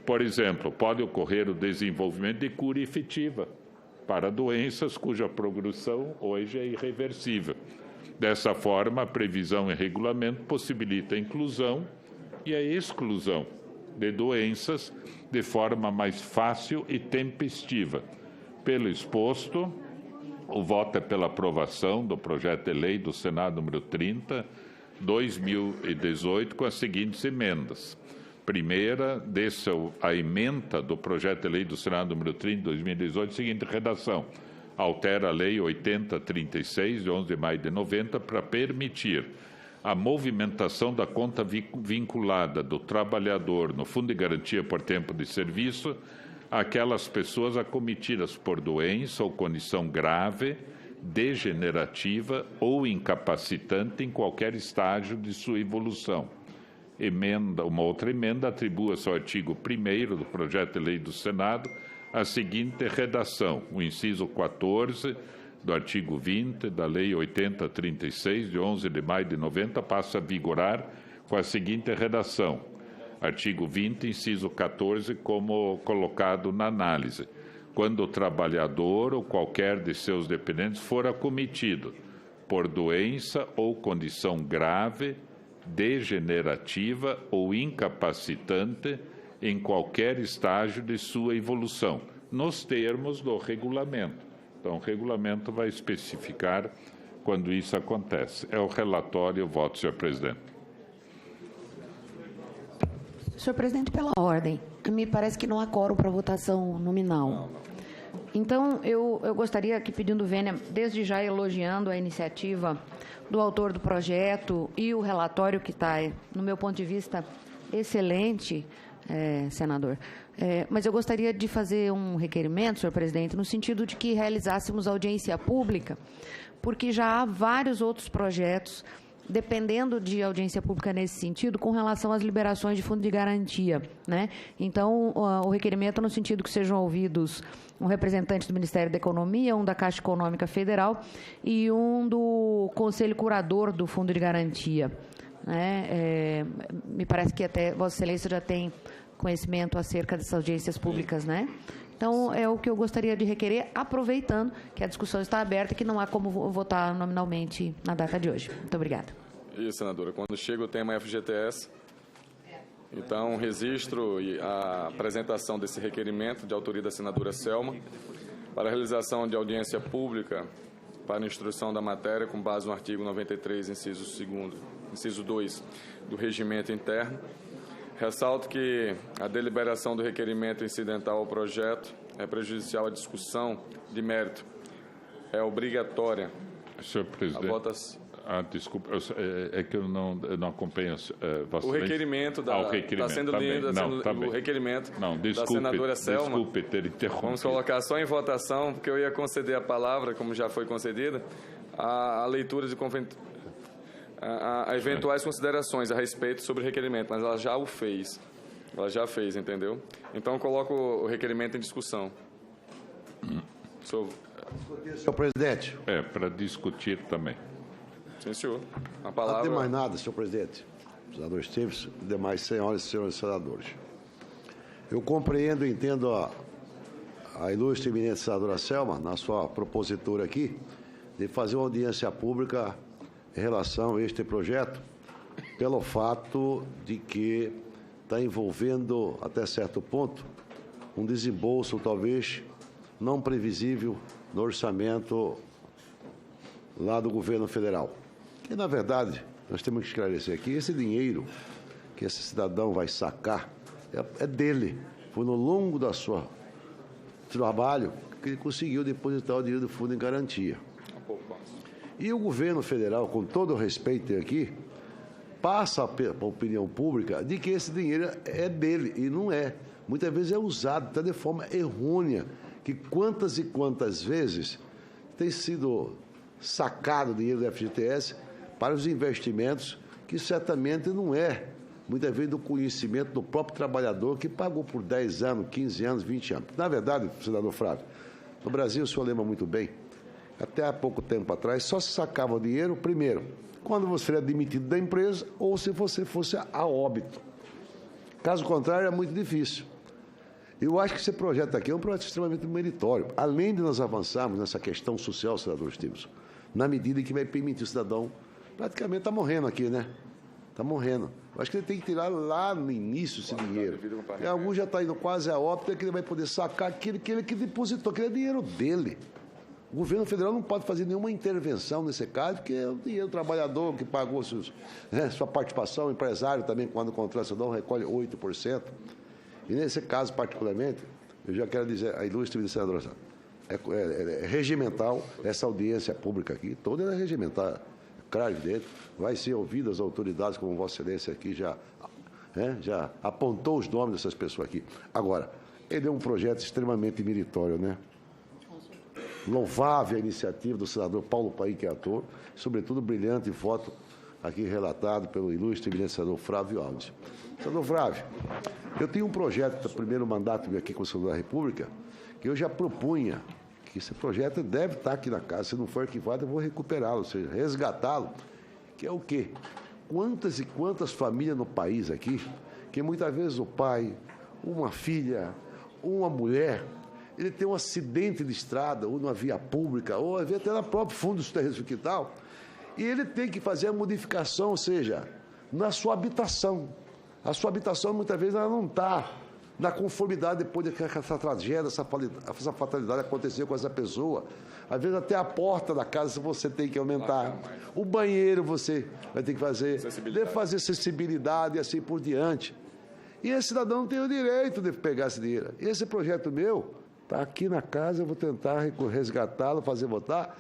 Por exemplo, pode ocorrer o desenvolvimento de cura efetiva para doenças cuja progressão hoje é irreversível. Dessa forma, a previsão em regulamento possibilita a inclusão e a exclusão de doenças de forma mais fácil e tempestiva. Pelo exposto, o voto é pela aprovação do projeto de lei do Senado número 30, 2018, com as seguintes emendas. Primeira, desce a emenda do projeto de lei do Senado número 30, 2018, seguinte redação. Altera a Lei 8036, de 11 de maio de 90, para permitir a movimentação da conta vinculada do trabalhador no Fundo de Garantia por Tempo de Serviço àquelas pessoas acometidas por doença ou condição grave, degenerativa ou incapacitante em qualquer estágio de sua evolução. Uma outra emenda atribua-se ao artigo 1º do projeto de lei do Senado a seguinte redação: o inciso 14 do artigo 20 da Lei 8036, de 11 de maio de 90, passa a vigorar com a seguinte redação. Artigo 20, inciso 14, como colocado na análise. Quando o trabalhador ou qualquer de seus dependentes for acometido por doença ou condição grave, degenerativa ou incapacitante em qualquer estágio de sua evolução, nos termos do regulamento. Então, o regulamento vai especificar quando isso acontece. É o relatório, eu voto, senhor presidente. Senhor presidente, pela ordem, me parece que não há quórum para votação nominal. Então, eu gostaria aqui, pedindo vênia, desde já elogiando a iniciativa do autor do projeto e o relatório que está, no meu ponto de vista, excelente, senador. Mas eu gostaria de fazer um requerimento, senhor presidente, no sentido de que realizássemos audiência pública, porque já há vários outros projetos dependendo de audiência pública nesse sentido, com relação às liberações de fundo de garantia, né? Então, o requerimento no sentido que sejam ouvidos um representante do Ministério da Economia, um da Caixa Econômica Federal e um do Conselho Curador do Fundo de Garantia, né? Me parece que até Vossa Excelência já tem conhecimento acerca dessas audiências públicas, né? Então, é o que eu gostaria de requerer, aproveitando que a discussão está aberta e que não há como votar nominalmente na data de hoje. Muito obrigada. Isso, senadora. Quando chega o tema FGTS, então, registro a apresentação desse requerimento de autoria da senadora Selma para a realização de audiência pública para instrução da matéria com base no artigo 93, inciso 2 do Regimento Interno. Ressalto que a deliberação do requerimento incidental ao projeto é prejudicial à discussão de mérito. É obrigatória. Senhor presidente. Desculpa, é que eu não acompanho. O requerimento está sendo lido, o requerimento da senadora Selma. Desculpe ter interrompido. Vamos colocar só em votação, porque eu ia conceder a palavra, como já foi concedida, a leitura de a eventuais considerações a respeito sobre o requerimento, mas ela já o fez. Ela já fez, entendeu? Então, eu coloco o requerimento em discussão. Senhor presidente. Para discutir também. Sim, senhor. A palavra... Não tem mais nada, senhor presidente. Senador Esteves e demais senhoras e senhores senadores. Eu compreendo e entendo a ilustre e eminente senadora Selma, na sua propositura aqui, de fazer uma audiência pública em relação a este projeto, pelo fato de que está envolvendo, até certo ponto, um desembolso talvez não previsível no orçamento lá do governo federal. E, na verdade, nós temos que esclarecer aqui, esse dinheiro que esse cidadão vai sacar é dele. Foi no longo da sua trabalho que ele conseguiu depositar o dinheiro do fundo em garantia. E o governo federal, com todo o respeito aqui, passa para a opinião pública de que esse dinheiro é dele, e não é. Muitas vezes é usado até de forma errônea, que quantas e quantas vezes tem sido sacado o dinheiro do FGTS para os investimentos, que certamente não é, muitas vezes, do conhecimento do próprio trabalhador que pagou por 10 anos, 15 anos, 20 anos. Na verdade, senador Flávio, no Brasil, o senhor lembra muito bem, até há pouco tempo atrás, só se sacava o dinheiro, primeiro, quando você era demitido da empresa ou se você fosse a óbito. Caso contrário, é muito difícil. Eu acho que esse projeto aqui é um projeto extremamente meritório, além de nós avançarmos nessa questão social, senador Stevenson, na medida em que vai permitir o cidadão, praticamente está morrendo aqui, né? Está morrendo. Eu acho que ele tem que tirar lá no início esse dinheiro. E alguns já estão indo quase a óbito, que ele vai poder sacar aquele que ele depositou, que é dinheiro dele. O governo federal não pode fazer nenhuma intervenção nesse caso, porque é o dinheiro do trabalhador que pagou sua participação, o empresário também, quando contrata o cidadão, recolhe 8%. E nesse caso, particularmente, eu já quero dizer, a ilustre senadora, é regimental essa audiência pública aqui, toda é regimental, claro dentro, vai ser ouvida as autoridades, como Vossa Excelência aqui já apontou os nomes dessas pessoas aqui. Agora, ele é um projeto extremamente meritório, né? Louvável a iniciativa do senador Paulo Paim, que é ator, sobretudo brilhante voto aqui relatado pelo ilustre e eminente senador Flávio Alves. Senador Flávio, eu tenho um projeto do primeiro mandato aqui com o senador da República, que eu já propunha, que esse projeto deve estar aqui na casa, se não for arquivado eu vou recuperá-lo, ou seja, resgatá-lo, que é o quê? Quantas e quantas famílias no país aqui, que muitas vezes o pai, uma filha, uma mulher, ele tem um acidente de estrada, ou numa via pública, ou até no próprio fundo dos terrenos do quintal, e ele tem que fazer a modificação, ou seja, na sua habitação. A sua habitação, muitas vezes, ela não está na conformidade depois de que essa tragédia, essa fatalidade aconteceu com essa pessoa. Às vezes, até a porta da casa você tem que aumentar. O banheiro você vai ter que fazer. Deve fazer acessibilidade e assim por diante. E esse cidadão tem o direito de pegar esse dinheiro. E esse projeto meu está aqui na casa, eu vou tentar resgatá-lo, fazer votar,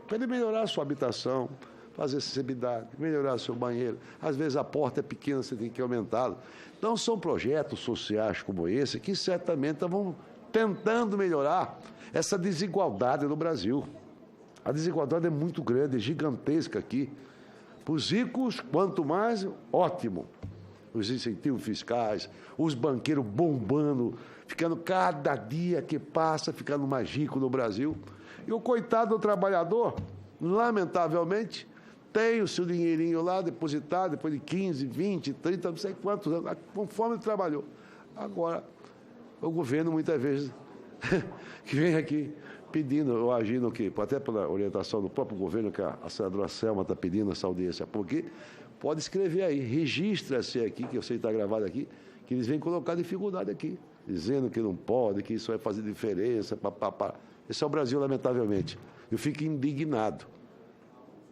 para ele melhorar a sua habitação, fazer acessibilidade, melhorar o seu banheiro. Às vezes a porta é pequena, você tem que aumentá-lo. Então, são projetos sociais como esse que certamente vão tentando melhorar essa desigualdade no Brasil. A desigualdade é muito grande, é gigantesca aqui. Para os ricos, quanto mais, ótimo. Os incentivos fiscais, os banqueiros bombando, ficando cada dia que passa, ficando mais rico no Brasil. E o coitado do trabalhador, lamentavelmente, tem o seu dinheirinho lá depositado depois de 15, 20, 30, não sei quantos anos, conforme ele trabalhou. Agora, o governo, muitas vezes, que vem aqui pedindo, ou agindo, até pela orientação do próprio governo, que a senadora Selma está pedindo essa audiência, porque pode escrever aí, registra-se aqui, que eu sei que está gravado aqui, que eles vêm colocar dificuldade aqui, dizendo que não pode, que isso vai fazer diferença, papapá. Esse é o Brasil, lamentavelmente. Eu fico indignado.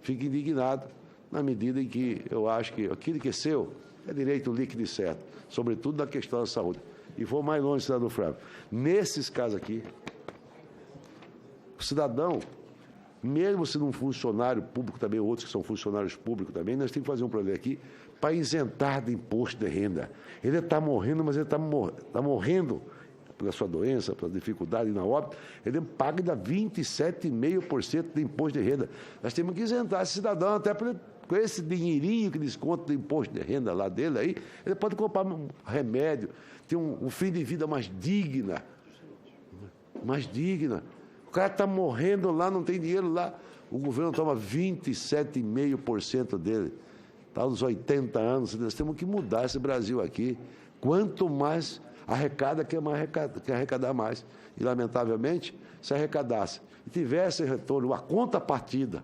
Fico indignado na medida em que eu acho que aquilo que é seu é direito líquido e certo, sobretudo na questão da saúde. E vou mais longe, senador Flávio. Nesses casos aqui, o cidadão, mesmo sendo um funcionário público também, outros que são funcionários públicos também, nós temos que fazer um projeto aqui para isentar de imposto de renda. Ele está morrendo, mas ele está morrendo pela sua doença, pela dificuldade na óbito, ele paga ainda 27,5% de imposto de renda. Nós temos que isentar esse cidadão, até com esse dinheirinho que desconta do imposto de renda lá dele, aí, ele pode comprar um remédio, ter um fim de vida mais digna. Mais digna. O cara está morrendo lá, não tem dinheiro lá, o governo toma 27,5% dele. está nos 80 anos, nós temos que mudar esse Brasil aqui. Quanto mais arrecada, quer arrecadar mais. E, lamentavelmente, se arrecadasse e tivesse retorno, uma contrapartida,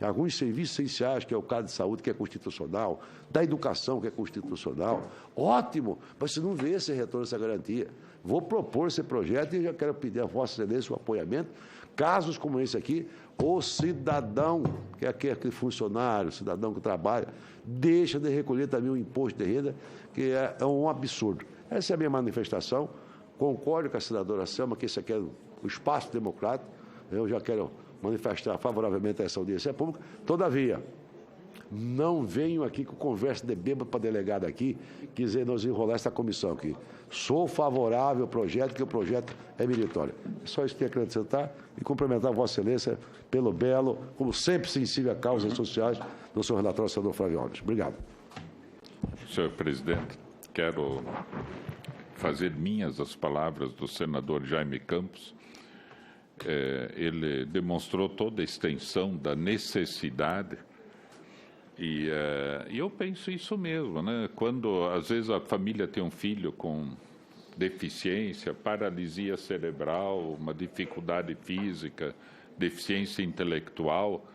em alguns serviços essenciais, que é o caso de saúde, que é constitucional, da educação, que é constitucional, ótimo, mas se não vê esse retorno, essa garantia. Vou propor esse projeto e já quero pedir a Vossa Excelência o apoiamento. Casos como esse aqui, o cidadão, que é aquele funcionário, cidadão que trabalha, deixa de recolher também o imposto de renda, que é um absurdo. Essa é a minha manifestação. Concordo com a senadora Selma que esse aqui é o espaço democrático. Eu já quero manifestar favoravelmente a essa audiência pública. Todavia, não venho aqui com conversa de bêbado para delegado aqui, quiser nos enrolar essa comissão aqui. Sou favorável ao projeto, que o projeto é meritório. Só isso que eu queria acrescentar e cumprimentar a Vossa Excelência pelo belo, como sempre sensível a causas sociais, do senhor relator, senador Flávio Alves. Obrigado. Senhor presidente, quero fazer minhas as palavras do senador Jaime Campos. Ele demonstrou toda a extensão da necessidade e eu penso isso mesmo, né? Quando às vezes a família tem um filho com deficiência, paralisia cerebral, uma dificuldade física, deficiência intelectual,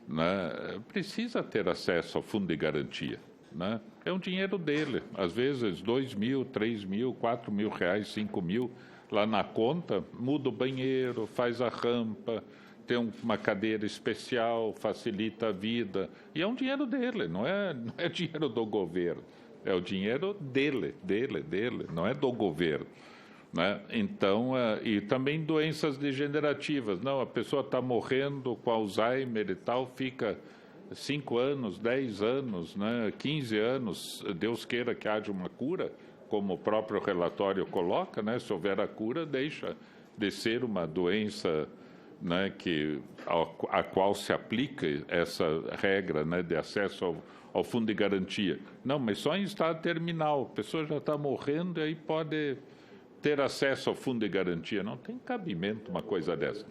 né? Precisa ter acesso ao fundo de garantia, né? É um dinheiro dele, às vezes 2 mil, 3 mil, 4 mil reais, 5 mil, lá na conta, muda o banheiro, faz a rampa, tem uma cadeira especial, facilita a vida. E é um dinheiro dele, não é dinheiro do governo. É o dinheiro dele, não é do governo, né? Então, e também doenças degenerativas. Não, a pessoa está morrendo com Alzheimer e tal, fica 5 anos, 10 anos, né, 15 anos, Deus queira que haja uma cura, como o próprio relatório coloca, né, se houver a cura, deixa de ser uma doença, né, a qual se aplica essa regra, né, de acesso ao fundo de garantia. Não, mas só em estado terminal, a pessoa já está morrendo e aí pode ter acesso ao fundo de garantia. Não tem cabimento uma coisa dessa.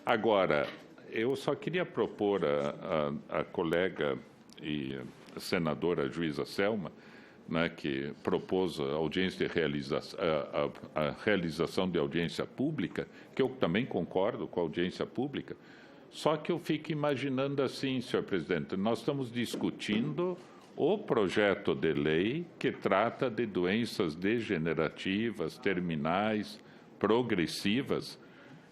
Agora, eu só queria propor a colega e a senadora juíza Selma, né, que propôs a audiência de a realização de audiência pública, que eu também concordo com a audiência pública, só que eu fico imaginando assim, senhor presidente, nós estamos discutindo o projeto de lei que trata de doenças degenerativas, terminais, progressivas,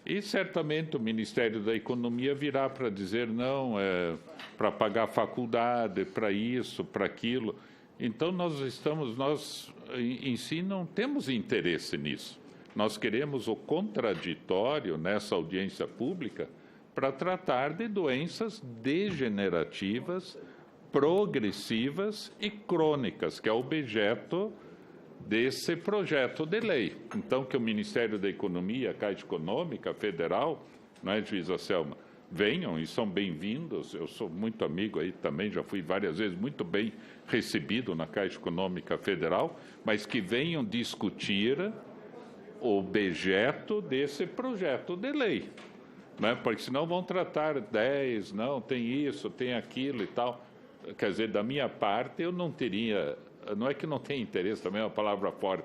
e certamente o Ministério da Economia virá para dizer não, para pagar a faculdade, para isso, para aquilo. Então, nós em si não temos interesse nisso. Nós queremos o contraditório nessa audiência pública para tratar de doenças degenerativas, progressivas e crônicas, que é o objeto desse projeto de lei. Então, que o Ministério da Economia, a Caixa Econômica Federal, não é, juíza Selma, venham e são bem-vindos. Eu sou muito amigo aí também, já fui várias vezes muito bem recebido na Caixa Econômica Federal, mas que venham discutir o objeto desse projeto de lei, né? Porque senão vão tratar 10, não, tem isso, tem aquilo e tal. Quer dizer, da minha parte, eu não teria, não é que não tenha interesse, também é uma palavra forte,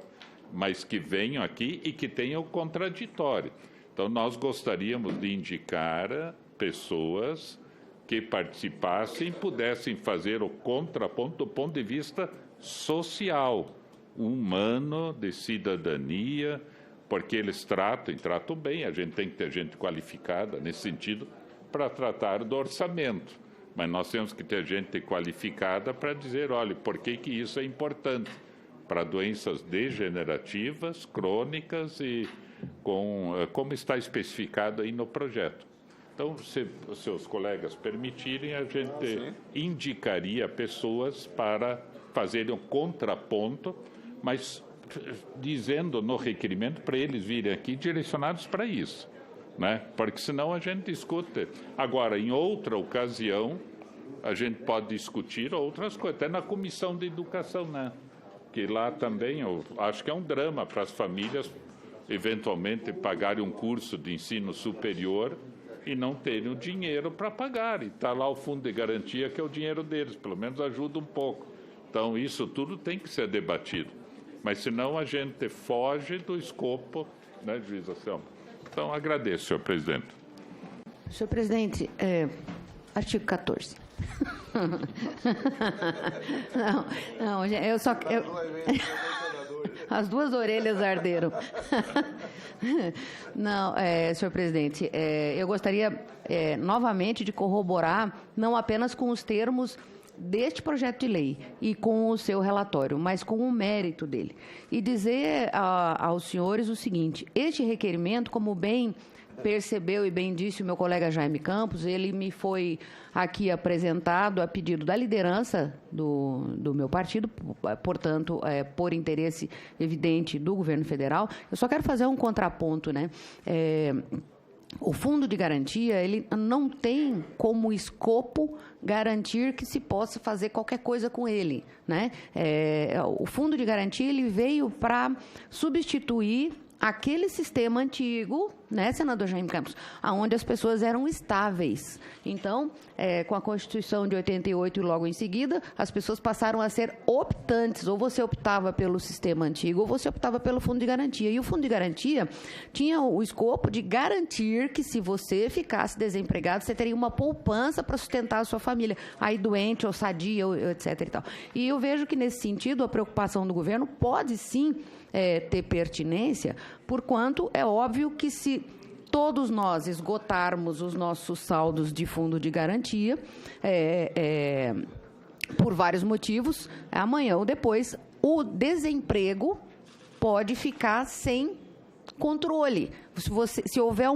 mas que venham aqui e que tenham o contraditório. Então, nós gostaríamos de indicar pessoas que participassem, pudessem fazer o contraponto do ponto de vista social, humano, de cidadania, porque eles tratam bem, a gente tem que ter gente qualificada nesse sentido para tratar do orçamento. Mas nós temos que ter gente qualificada para dizer, olha, por que isso é importante para doenças degenerativas, crônicas e como está especificado aí no projeto. Então, se os seus colegas permitirem, a gente indicaria pessoas para fazerem um contraponto, mas dizendo no requerimento para eles virem aqui direcionados para isso, né? Porque senão a gente discute. Agora, em outra ocasião, a gente pode discutir outras coisas, até na Comissão de Educação, né? Que lá também eu acho que é um drama para as famílias eventualmente pagarem um curso de ensino superior e não terem o dinheiro para pagar. E está lá o fundo de garantia, que é o dinheiro deles, pelo menos ajuda um pouco. Então, isso tudo tem que ser debatido. Mas, senão, a gente foge do escopo, né, juíza Selma? Então, agradeço, senhor presidente. Senhor presidente, artigo 14. Não, eu só... As duas orelhas arderam. Não, senhor presidente, eu gostaria novamente de corroborar, não apenas com os termos deste projeto de lei e com o seu relatório, mas com o mérito dele. E dizer aos senhores o seguinte: este requerimento, como bem percebeu e bem disse o meu colega Jaime Campos, ele me foi aqui apresentado a pedido da liderança do meu partido, portanto, por interesse evidente do governo federal. Eu só quero fazer um contraponto, né? O fundo de garantia, ele não tem como escopo garantir que se possa fazer qualquer coisa com ele, né? O fundo de garantia, ele veio para substituir aquele sistema antigo, né, senador Jaime Campos, onde as pessoas eram estáveis. Então, com a Constituição de 88 e logo em seguida, as pessoas passaram a ser optantes. Ou você optava pelo sistema antigo, ou você optava pelo fundo de garantia. E o fundo de garantia tinha o escopo de garantir que, se você ficasse desempregado, você teria uma poupança para sustentar a sua família, aí doente ou sadia, etc. E tal. E eu vejo que, nesse sentido, a preocupação do governo pode, sim, ter pertinência, porquanto é óbvio que, se todos nós esgotarmos os nossos saldos de fundo de garantia, por vários motivos, amanhã ou depois, o desemprego pode ficar sem controle. Se houver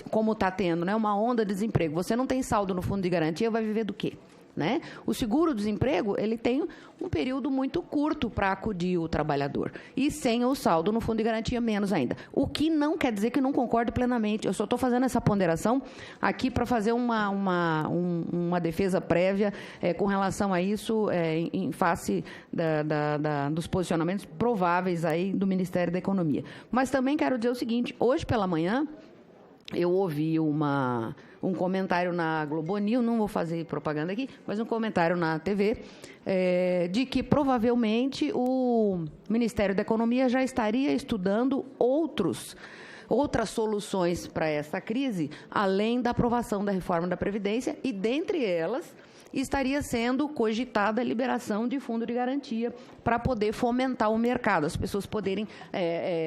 como está tendo, né, uma onda de desemprego, você não tem saldo no fundo de garantia, vai viver do quê? Né? O seguro-desemprego, ele tem um período muito curto para acudir o trabalhador. E sem o saldo no fundo de garantia, menos ainda. O que não quer dizer que não concordo plenamente. Eu só estou fazendo essa ponderação aqui para fazer uma defesa prévia com relação a isso, em face dos posicionamentos prováveis aí do Ministério da Economia. Mas também quero dizer o seguinte: hoje pela manhã eu ouvi um comentário na Globo News, não vou fazer propaganda aqui, mas um comentário na TV, de que provavelmente o Ministério da Economia já estaria estudando outras soluções para essa crise, além da aprovação da reforma da Previdência, e dentre elas estaria sendo cogitada a liberação de fundo de garantia para poder fomentar o mercado, as pessoas poderem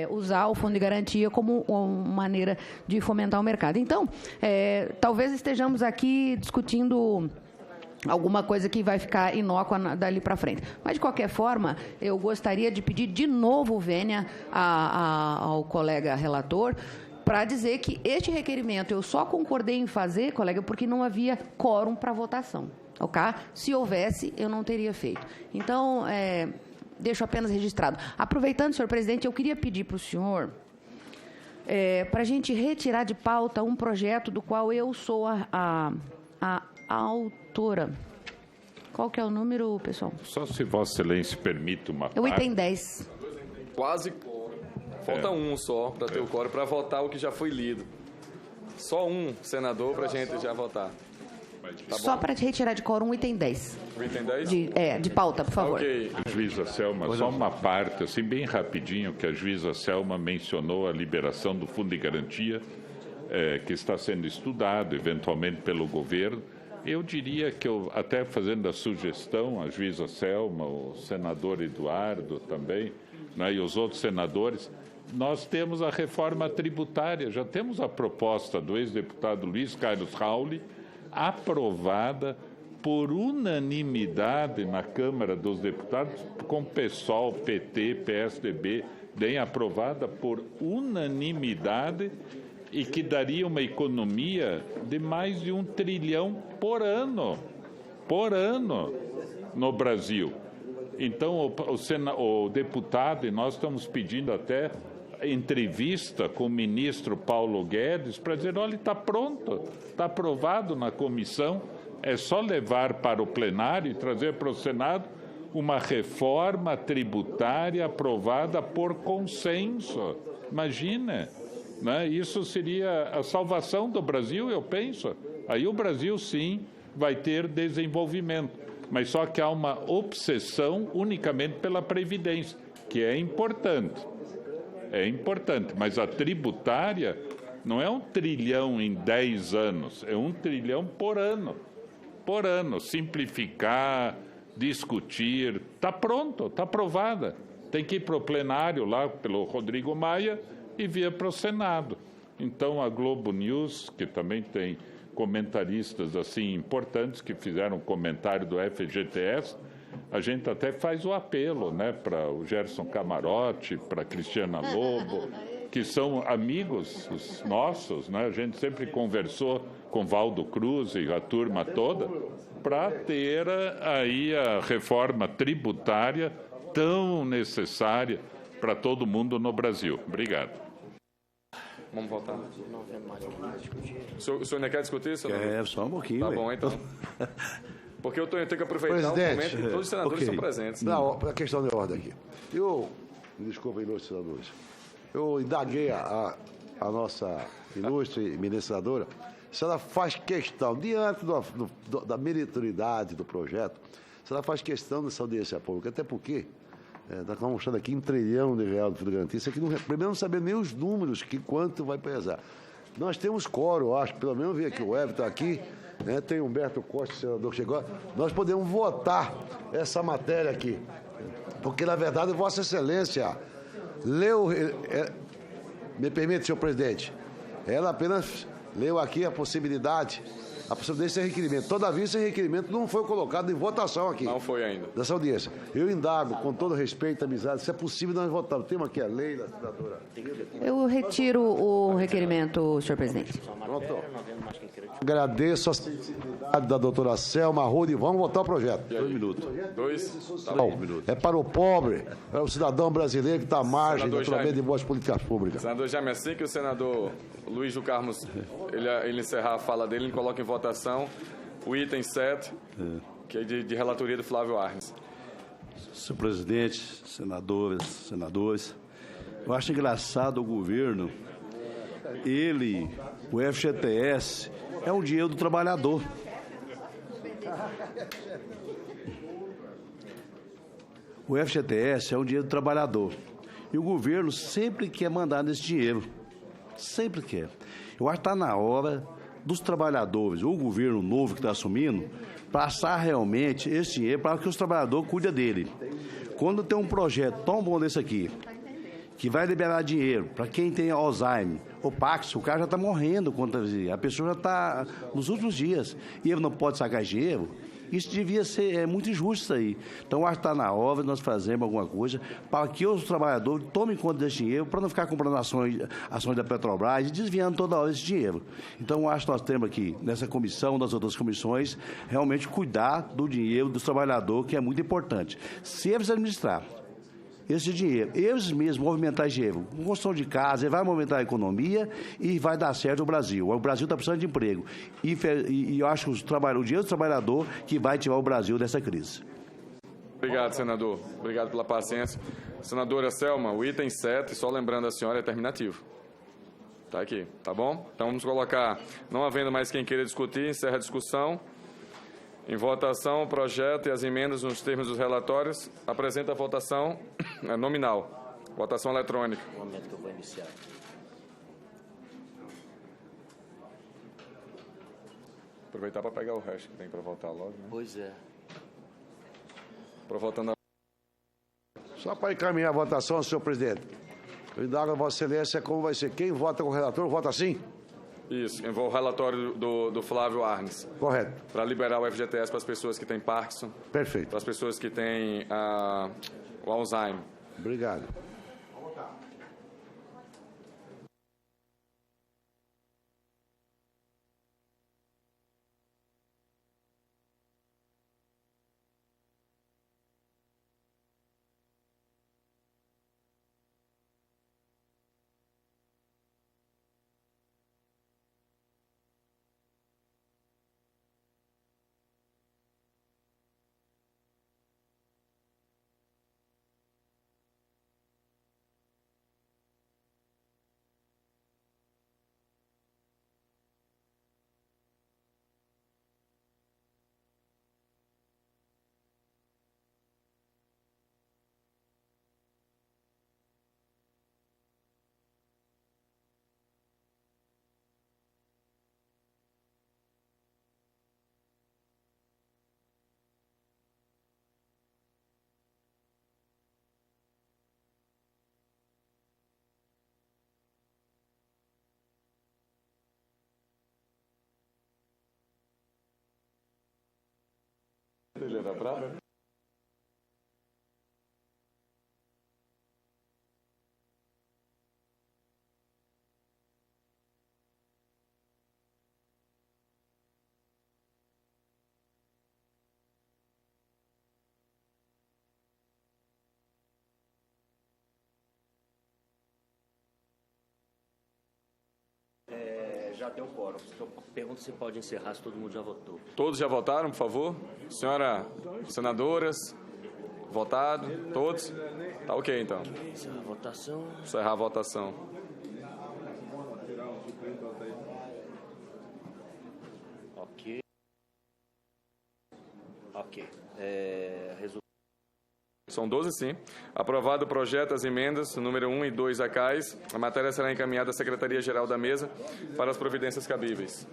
usar o fundo de garantia como uma maneira de fomentar o mercado. Então, talvez estejamos aqui discutindo alguma coisa que vai ficar inócua dali para frente. Mas, de qualquer forma, eu gostaria de pedir de novo vênia ao colega relator, para dizer que este requerimento eu só concordei em fazer, colega, porque não havia quórum para votação. Okay? Se houvesse, eu não teria feito. Então, deixo apenas registrado. Aproveitando, senhor presidente, eu queria pedir para o senhor para a gente retirar de pauta um projeto do qual eu sou a autora. Qual que é o número, pessoal? Só se Vossa Excelência permite uma parte. O item 10. Quase. Falta um só para ter o quórum, para votar o que já foi lido. Só um senador para a gente já votar. Tá só para retirar de quórum o item 10. O item 10? De pauta, por favor. Ok. Juíza Selma, só uma parte, assim, bem rapidinho, que a juíza Selma mencionou a liberação do fundo de garantia, que está sendo estudado, eventualmente, pelo governo. Eu diria que, até fazendo a sugestão, a juíza Selma, o senador Eduardo também, né, e os outros senadores, nós temos a reforma tributária, já temos a proposta do ex-deputado Luiz Carlos Rauli, aprovada por unanimidade na Câmara dos Deputados, com PSOL, PT, PSDB, bem aprovada por unanimidade, e que daria uma economia de mais de 1 trilhão por ano no Brasil. Então, o deputado, e nós estamos pedindo até entrevista com o ministro Paulo Guedes para dizer: olha, está pronto, está aprovado na comissão, é só levar para o plenário e trazer para o Senado uma reforma tributária aprovada por consenso. Imagina, né? Isso seria a salvação do Brasil, eu penso. Aí o Brasil, sim, vai ter desenvolvimento. Mas só que há uma obsessão unicamente pela Previdência, que é importante. É importante, mas a tributária não é 1 trilhão em 10 anos, é 1 trilhão por ano. Por ano. Simplificar, discutir, está pronto, está aprovada. Tem que ir para o plenário lá pelo Rodrigo Maia e vir para o Senado. Então a Globo News, que também tem comentaristas assim importantes que fizeram comentário do FGTS, a gente até faz o apelo, né, para o Gerson Camarote, para a Cristiana Lobo, que são amigos nossos, né? A gente sempre conversou com Valdo Cruz e a turma toda para ter aí a reforma tributária tão necessária para todo mundo no Brasil. Obrigado. Vamos voltar. O senhor ainda quer discutir, senador? É, só um pouquinho. Tá bom, então. Porque eu tenho que aproveitar o momento que todos os senadores estão presentes. Não, a questão de ordem aqui. Me desculpem, ilustres senadores. Eu indaguei a nossa ilustre ministradora se ela faz questão, diante da meritoriedade do projeto, se ela faz questão dessa audiência pública, até porque nós estamos mostrando aqui R$1 trilhão de fundo garantia, que primeiro não sabemos nem os números, quanto vai pesar. Nós temos quórum, acho, pelo menos vi aqui o Everton aqui, né, tem Humberto Costa, senador que chegou, nós podemos votar essa matéria aqui, porque, na verdade, Vossa Excelência leu, me permite, senhor presidente, ela apenas leu aqui a possibilidade desse requerimento. Todavia, esse requerimento não foi colocado em votação aqui. Não foi ainda. Dessa audiência. Eu indago, com todo respeito e amizade, se é possível nós votarmos. O tema aqui é a lei da senadora. Eu retiro o requerimento, senhor presidente. Pronto. Agradeço a sensibilidade da doutora Selma Arruda e vamos votar o projeto. 2 minutos. 2? Tá bom. É para o pobre, é o cidadão brasileiro que está à margem, naturalmente, de boas políticas públicas. Senador Jaime, assim que o senador Luiz do Carmo ele encerrar a fala dele, ele coloca em votação o item 7, que é de relatoria do Flávio Arnes. Senhor presidente, senadoras, senadores, eu acho engraçado o governo, o FGTS, é um dinheiro do trabalhador. O FGTS é um dinheiro do trabalhador. E o governo sempre quer mandar nesse dinheiro. Sempre quer. Eu acho que está na hora dos trabalhadores, ou o governo novo que está assumindo, passar realmente esse dinheiro para que os trabalhadores cuidem dele. Quando tem um projeto tão bom desse aqui, que vai liberar dinheiro para quem tem Alzheimer, ou Pax, o cara já está morrendo, a pessoa já está nos últimos dias, e ele não pode sacar dinheiro, isso devia ser muito injusto isso aí. Então, acho que está na hora de nós fazermos alguma coisa para que os trabalhadores tomem conta desse dinheiro, para não ficar comprando ações da Petrobras e desviando toda hora esse dinheiro. Então, acho que nós temos aqui, nessa comissão, nas outras comissões, realmente cuidar do dinheiro dos trabalhadores, que é muito importante. Se eles administrar esse dinheiro, eles mesmos movimentar dinheiro, com construção de casa, ele vai movimentar a economia e vai dar certo o Brasil. O Brasil está precisando de emprego. E eu acho que o dinheiro do trabalhador que vai tirar o Brasil dessa crise. Obrigado, senador. Obrigado pela paciência. Senadora Selma, o item 7, só lembrando a senhora, é terminativo. Está aqui, tá bom? Então vamos colocar, não havendo mais quem queira discutir, encerra a discussão. Em votação, o projeto e as emendas nos termos dos relatórios. Apresenta a votação nominal. Votação eletrônica. No momento que eu vou iniciar. Aproveitar para pegar o resto que tem para votar logo, né? Pois é. Para votando. Só para encaminhar a votação, senhor presidente. Eu indago a Vossa Excelência como vai ser. Quem vota com o relator, vota sim? Isso, envolve o relatório do Flávio Arnes. Correto. Para liberar o FGTS para as pessoas que têm Parkinson. Perfeito. Para as pessoas que têm o Alzheimer. Obrigado. Trilha da Prata? Já deu quórum. Pergunto se pode encerrar, se todo mundo já votou. Todos já votaram, por favor? Senhora senadoras, votado? Todos? Tá ok, então. Encerrar a votação. Encerrar a votação. Ok. Ok. Resultado. São 12, sim. Aprovado o projeto, as emendas, número 1 e 2 ACAIS. A matéria será encaminhada à Secretaria-Geral da Mesa para as providências cabíveis.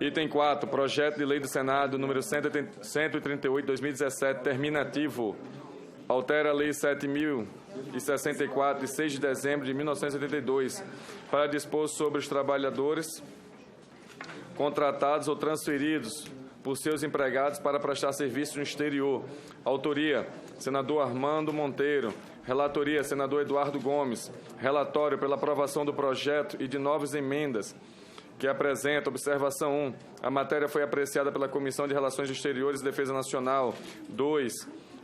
Item 4, projeto de lei do Senado, número 138/2017, terminativo. Altera a Lei 7.064, de 6 de dezembro de 1982, para dispor sobre os trabalhadores contratados ou transferidos por seus empregados para prestar serviço no exterior. Autoria, senador Armando Monteiro. Relatoria, senador Eduardo Gomes. Relatório pela aprovação do projeto e de novas emendas, que apresenta observação 1. A matéria foi apreciada pela Comissão de Relações Exteriores e Defesa Nacional. 2.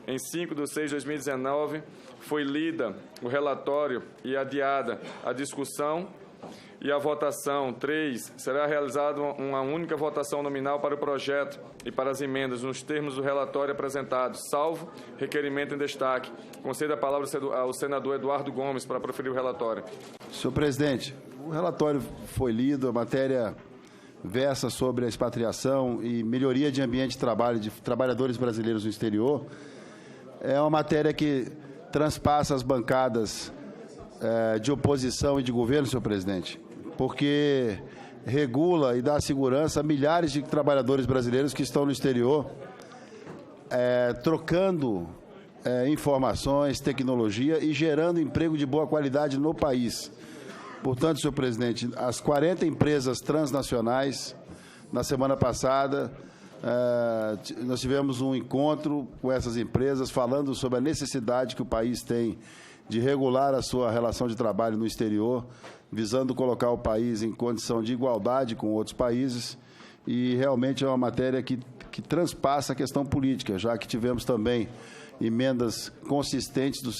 Em 5/6/2019, foi lida o relatório e adiada a discussão e a votação. 3. Será realizada uma única votação nominal para o projeto e para as emendas, nos termos do relatório apresentado, salvo requerimento em destaque. Concedo a palavra ao senador Eduardo Gomes para proferir o relatório. Senhor presidente, o relatório foi lido, a matéria versa sobre a expatriação e melhoria de ambiente de trabalho de trabalhadores brasileiros no exterior. É uma matéria que transpassa as bancadas de oposição e de governo, senhor presidente, porque regula e dá segurança a milhares de trabalhadores brasileiros que estão no exterior, trocando informações, tecnologia e gerando emprego de boa qualidade no país. Portanto, senhor presidente, as 40 empresas transnacionais, na semana passada, nós tivemos um encontro com essas empresas falando sobre a necessidade que o país tem de regular a sua relação de trabalho no exterior, visando colocar o país em condição de igualdade com outros países, e realmente é uma matéria que transpassa a questão política, já que tivemos também emendas consistentes do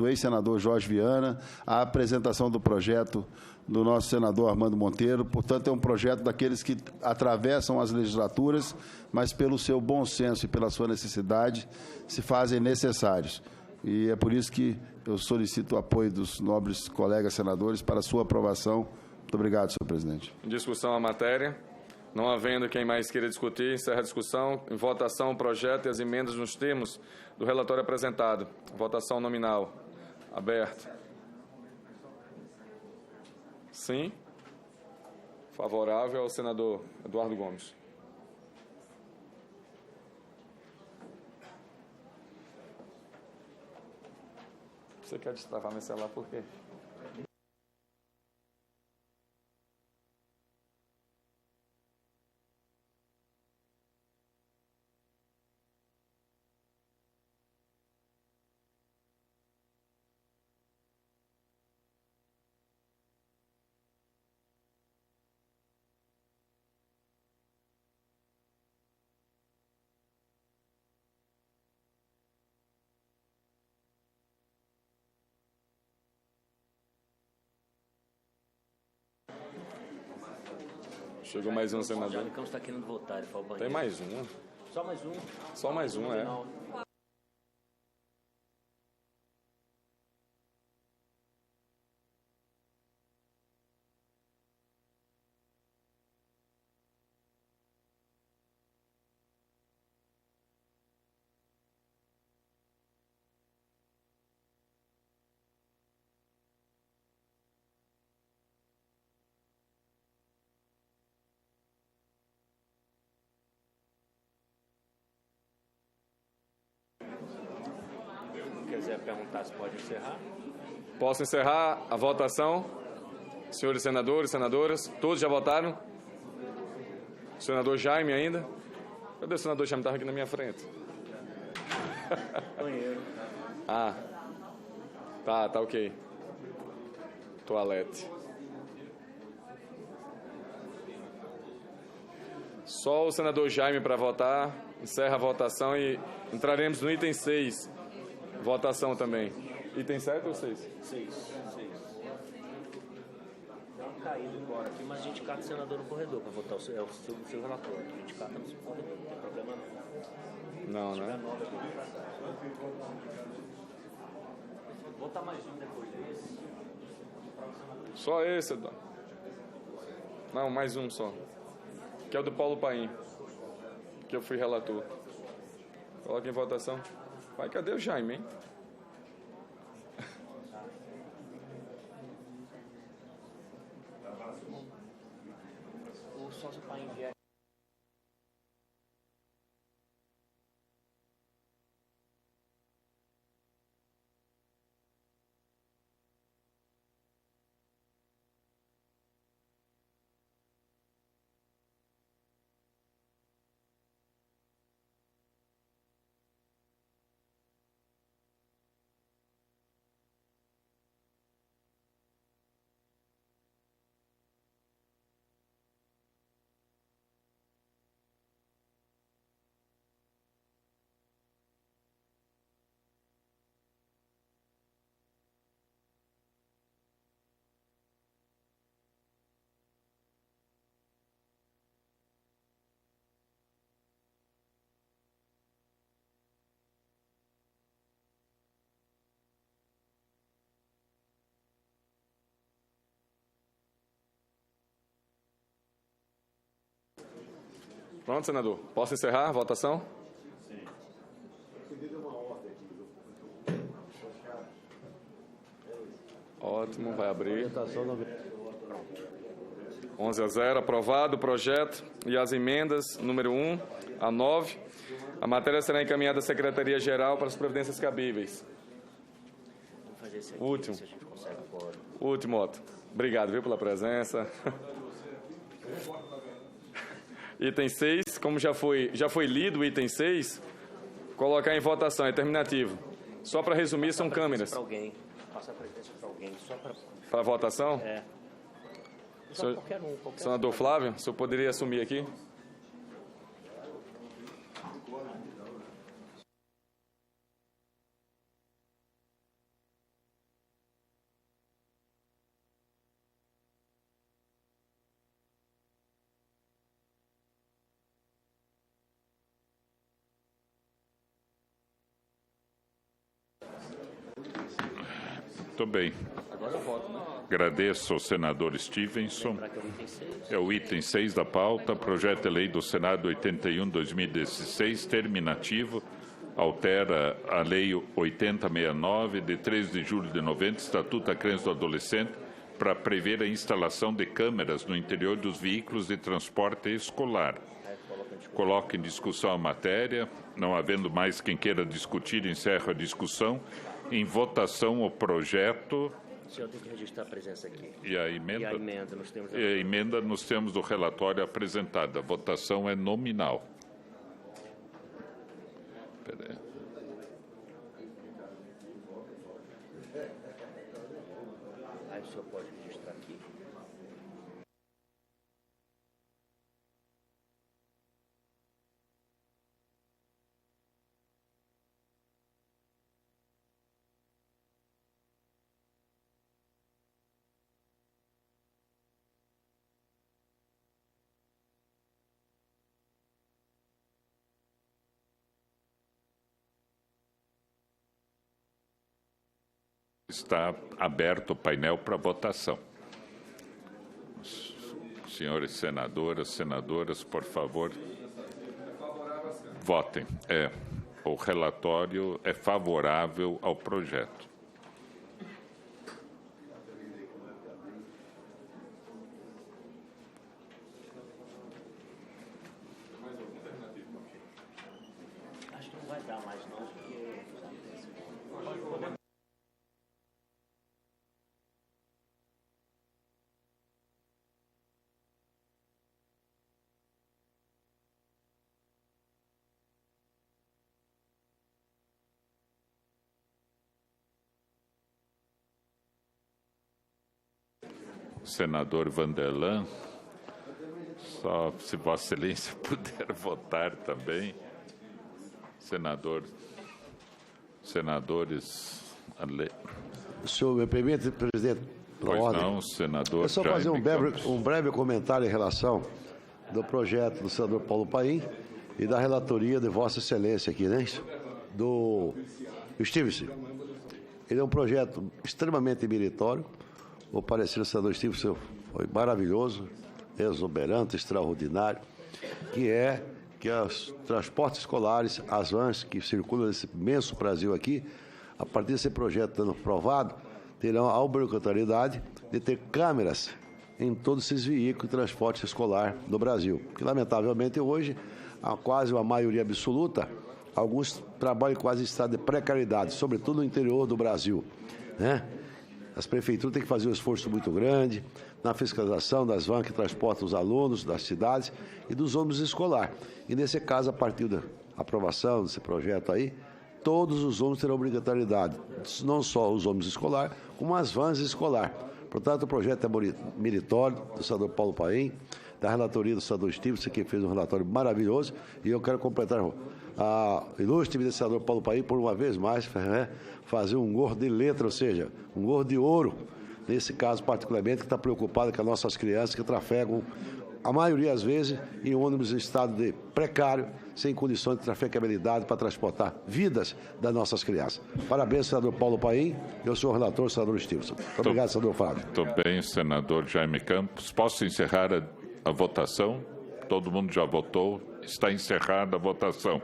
ex-senador Jorge Viana, a apresentação do projeto do nosso senador Armando Monteiro. Portanto, é um projeto daqueles que atravessam as legislaturas, mas pelo seu bom senso e pela sua necessidade se fazem necessários. E é por isso que eu solicito o apoio dos nobres colegas senadores para a sua aprovação. Muito obrigado, senhor presidente. Em discussão a matéria. Não havendo quem mais queira discutir, encerra a discussão. Em votação, o projeto e as emendas nos termos do relatório apresentado. Votação nominal. Aberto. Sim. Favorável ao senador Eduardo Gomes. Você quer destravar meu celular por quê? Chegou mais um senador. O está querendo votar, ele foi ao banheiro. Tem mais um? Só mais um. Só mais um, é. Quiser perguntar se pode encerrar? Posso encerrar a votação? Senhores senadores, senadoras, todos já votaram? Senador Jaime ainda? Cadê o senador Jaime? Estava aqui na minha frente. Banheiro. Ah, tá ok. Toalete. Só o senador Jaime para votar. Encerra a votação e entraremos no item 6. Votação também. Item 7 ou 6? 6. Dá um caído embora aqui, mas a gente cata o senador no corredor para votar o seu relator. A gente cata no corredor, não tem problema não. Não, né? Vou botar mais um depois desse. Só esse, Eduardo. Não, mais um só. Que é o do Paulo Paim. Que eu fui relator. Coloca em votação. Vai, cadê o Jaime, hein? O sócio Paim vier. Pronto, senador. Posso encerrar a votação? Ótimo, vai abrir. 11-0, aprovado o projeto e as emendas número 1 a 9. A matéria será encaminhada à Secretaria-Geral para as providências cabíveis. Vamos fazer esse aqui, Último. se a gente consegue agora. Último, Otto. Obrigado, viu, pela presença. Item 6, como já foi lido o item 6, colocar em votação, é terminativo. Só para resumir, são câmeras. Para alguém. Passa a presidência para alguém, só para... Para votação? É. Senhor, Qualquer um. senador Flávio, o senhor poderia assumir aqui? Muito bem. Agradeço ao senador Stevenson. É o item 6 da pauta, projeto de lei do Senado 81/2016, terminativo, altera a lei 8069, de 13 de julho de 90, Estatuto da Criança e do Adolescente, para prever a instalação de câmeras no interior dos veículos de transporte escolar. Coloco em discussão a matéria. Não havendo mais quem queira discutir, encerro a discussão. Em votação o projeto. O senhor tem que registrar a presença aqui. E a emenda? E a emenda nós temos... E a emenda nós temos do relatório apresentado. A votação é nominal. Espera aí. Aí o senhor pode registrar aqui. Está aberto o painel para votação. Senhores senadoras, por favor, votem. O relatório é favorável ao projeto. Acho que não vai dar mais não, porque... senador Vanderlan. Só se Vossa Excelência puder votar também. Senadores... O senhor me permite, presidente? Pois ordem. Não, senador. É só fazer um breve comentário em relação do projeto do senador Paulo Paim e da relatoria de Vossa Excelência aqui, né? Do Stevenson. Ele é um projeto extremamente meritório. O parecer do senador Stevenson foi maravilhoso, exuberante, extraordinário, que os transportes escolares, as vans que circulam nesse imenso Brasil aqui, a partir desse projeto sendo aprovado, terão a obrigatoriedade de ter câmeras em todos esses veículos de transporte escolar no Brasil. Que, lamentavelmente, hoje, quase uma maioria absoluta, alguns trabalham quase em estado de precariedade, sobretudo no interior do Brasil, né? As prefeituras têm que fazer um esforço muito grande na fiscalização das vans que transportam os alunos das cidades e dos ônibus escolar. E, nesse caso, a partir da aprovação desse projeto aí, todos os ônibus terão obrigatoriedade, não só os ônibus escolar, como as vans escolar. Portanto, o projeto é meritório do senador Paulo Paim, da relatoria do senador Stevenson, que fez um relatório maravilhoso, e eu quero completar a ilustre senador Paulo Paim, por uma vez mais, fazer um gorro de letra, ou seja, um gorro de ouro, nesse caso particularmente, que está preocupado com as nossas crianças que trafegam, a maioria das vezes, em ônibus em estado de precário, sem condições de trafegabilidade para transportar vidas das nossas crianças. Parabéns, senador Paulo Paim. Eu sou o relator, senador Stevenson. Muito obrigado, senador Fábio. Muito bem, senador Jaime Campos. Posso encerrar a votação? Todo mundo já votou. Está encerrada a votação.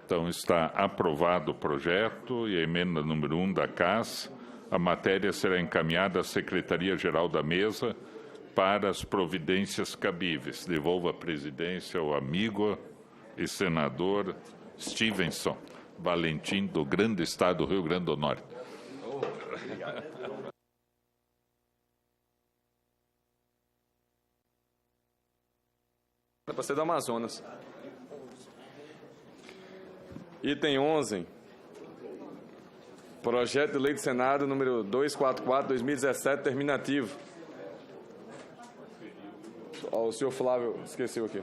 Então, está aprovado o projeto e a emenda número 1 da CAS. A matéria será encaminhada à Secretaria-Geral da Mesa para as providências cabíveis. Devolvo a presidência ao amigo e senador Stevenson Valentim, do grande estado do Rio Grande do Norte. É para ser do Amazonas. Item 11, projeto de lei do Senado número 244/2017, terminativo. O senhor Flávio esqueceu aqui.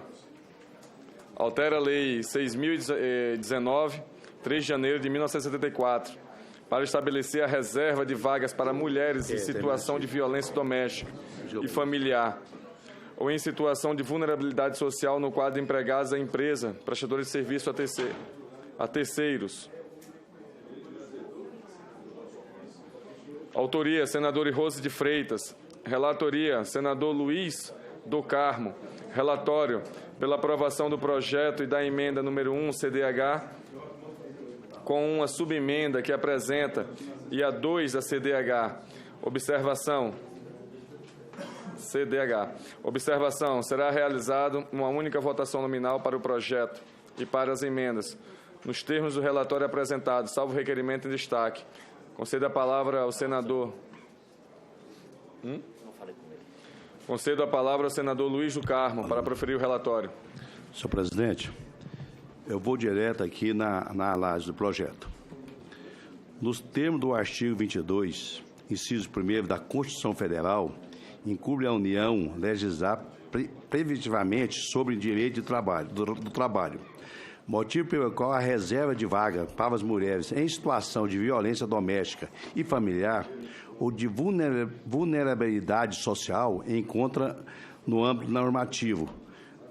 Altera a lei 6.019, 3 de janeiro de 1974, para estabelecer a reserva de vagas para mulheres em situação de violência doméstica e familiar ou em situação de vulnerabilidade social no quadro de empregados da empresa, prestadores de serviço a terceiros. Autoria, senador Rose de Freitas. Relatoria, senador Luiz do Carmo. Relatório, pela aprovação do projeto e da emenda número 1, CDH, com uma subemenda que apresenta, e a 2 da CDH. Observação. CDH. Observação, será realizada uma única votação nominal para o projeto e para as emendas, nos termos do relatório apresentado, salvo requerimento em destaque. Concedo a palavra ao senador... Concedo a palavra ao senador Luiz do Carmo para proferir o relatório. Senhor presidente, eu vou direto aqui na análise do projeto. Nos termos do artigo 22, inciso 1º da Constituição Federal, incumbe a União legislar preventivamente sobre o direito de trabalho, do trabalho, motivo pelo qual a reserva de vaga para as mulheres em situação de violência doméstica e familiar ou de vulnerabilidade social encontra no âmbito normativo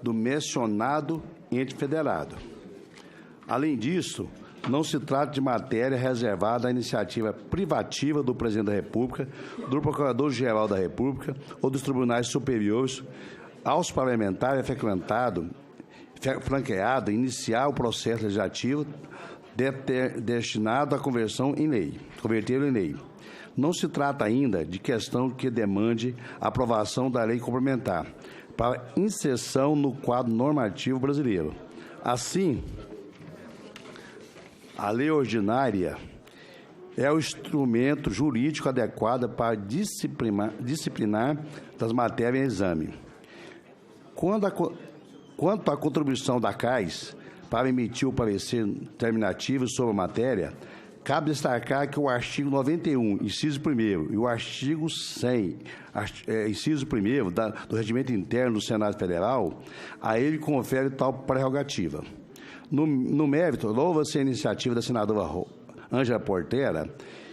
do mencionado ente federado. Além disso, não se trata de matéria reservada à iniciativa privativa do Presidente da República, do Procurador-Geral da República ou dos tribunais superiores aos parlamentares franqueado iniciar o processo legislativo destinado à conversão em lei, convertê-lo em lei. Não se trata ainda de questão que demande a aprovação da lei complementar para inserção no quadro normativo brasileiro. Assim, a lei ordinária é o instrumento jurídico adequado para disciplinar das matérias em exame. Quanto à contribuição da CAS para emitir o parecer terminativo sobre a matéria, cabe destacar que o artigo 91, inciso 1º, e o artigo 100, inciso 1º do Regimento Interno do Senado Federal, a ele confere tal prerrogativa. No mérito, louva-se a iniciativa da senadora Ângela Portela,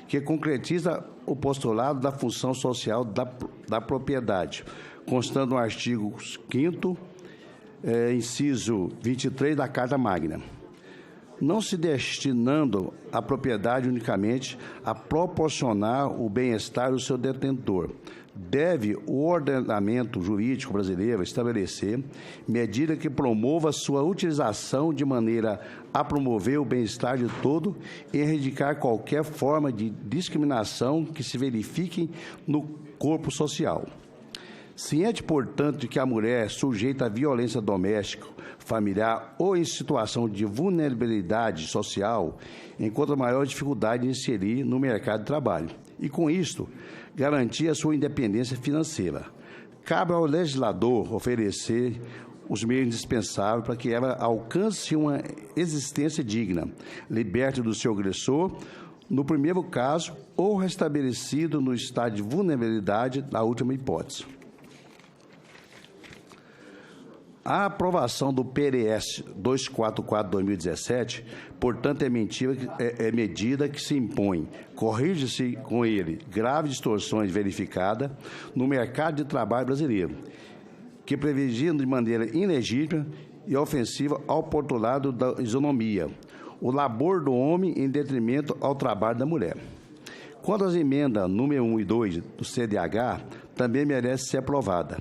que concretiza o postulado da função social da propriedade, constando no artigo 5º, inciso 23 da Carta Magna, não se destinando a propriedade unicamente a proporcionar o bem-estar do seu detentor. Deve o ordenamento jurídico brasileiro estabelecer medida que promova sua utilização de maneira a promover o bem-estar de todo e erradicar qualquer forma de discriminação que se verifique no corpo social. Ciente, portanto, de que a mulher sujeita à violência doméstica, familiar ou em situação de vulnerabilidade social encontra maior dificuldade de inserir no mercado de trabalho e, com isto, garantir a sua independência financeira. Cabe ao legislador oferecer os meios indispensáveis para que ela alcance uma existência digna, liberte do seu agressor, no primeiro caso, ou restabelecido no estado de vulnerabilidade, na última hipótese. A aprovação do PRS 244/2017, portanto, é medida que se impõe. Corrige-se com ele graves distorções verificadas no mercado de trabalho brasileiro, que privilegiam de maneira ilegítima e ofensiva ao postulado da isonomia, o labor do homem em detrimento ao trabalho da mulher. Quanto às emendas número 1 e 2 do CDH, também merece ser aprovada.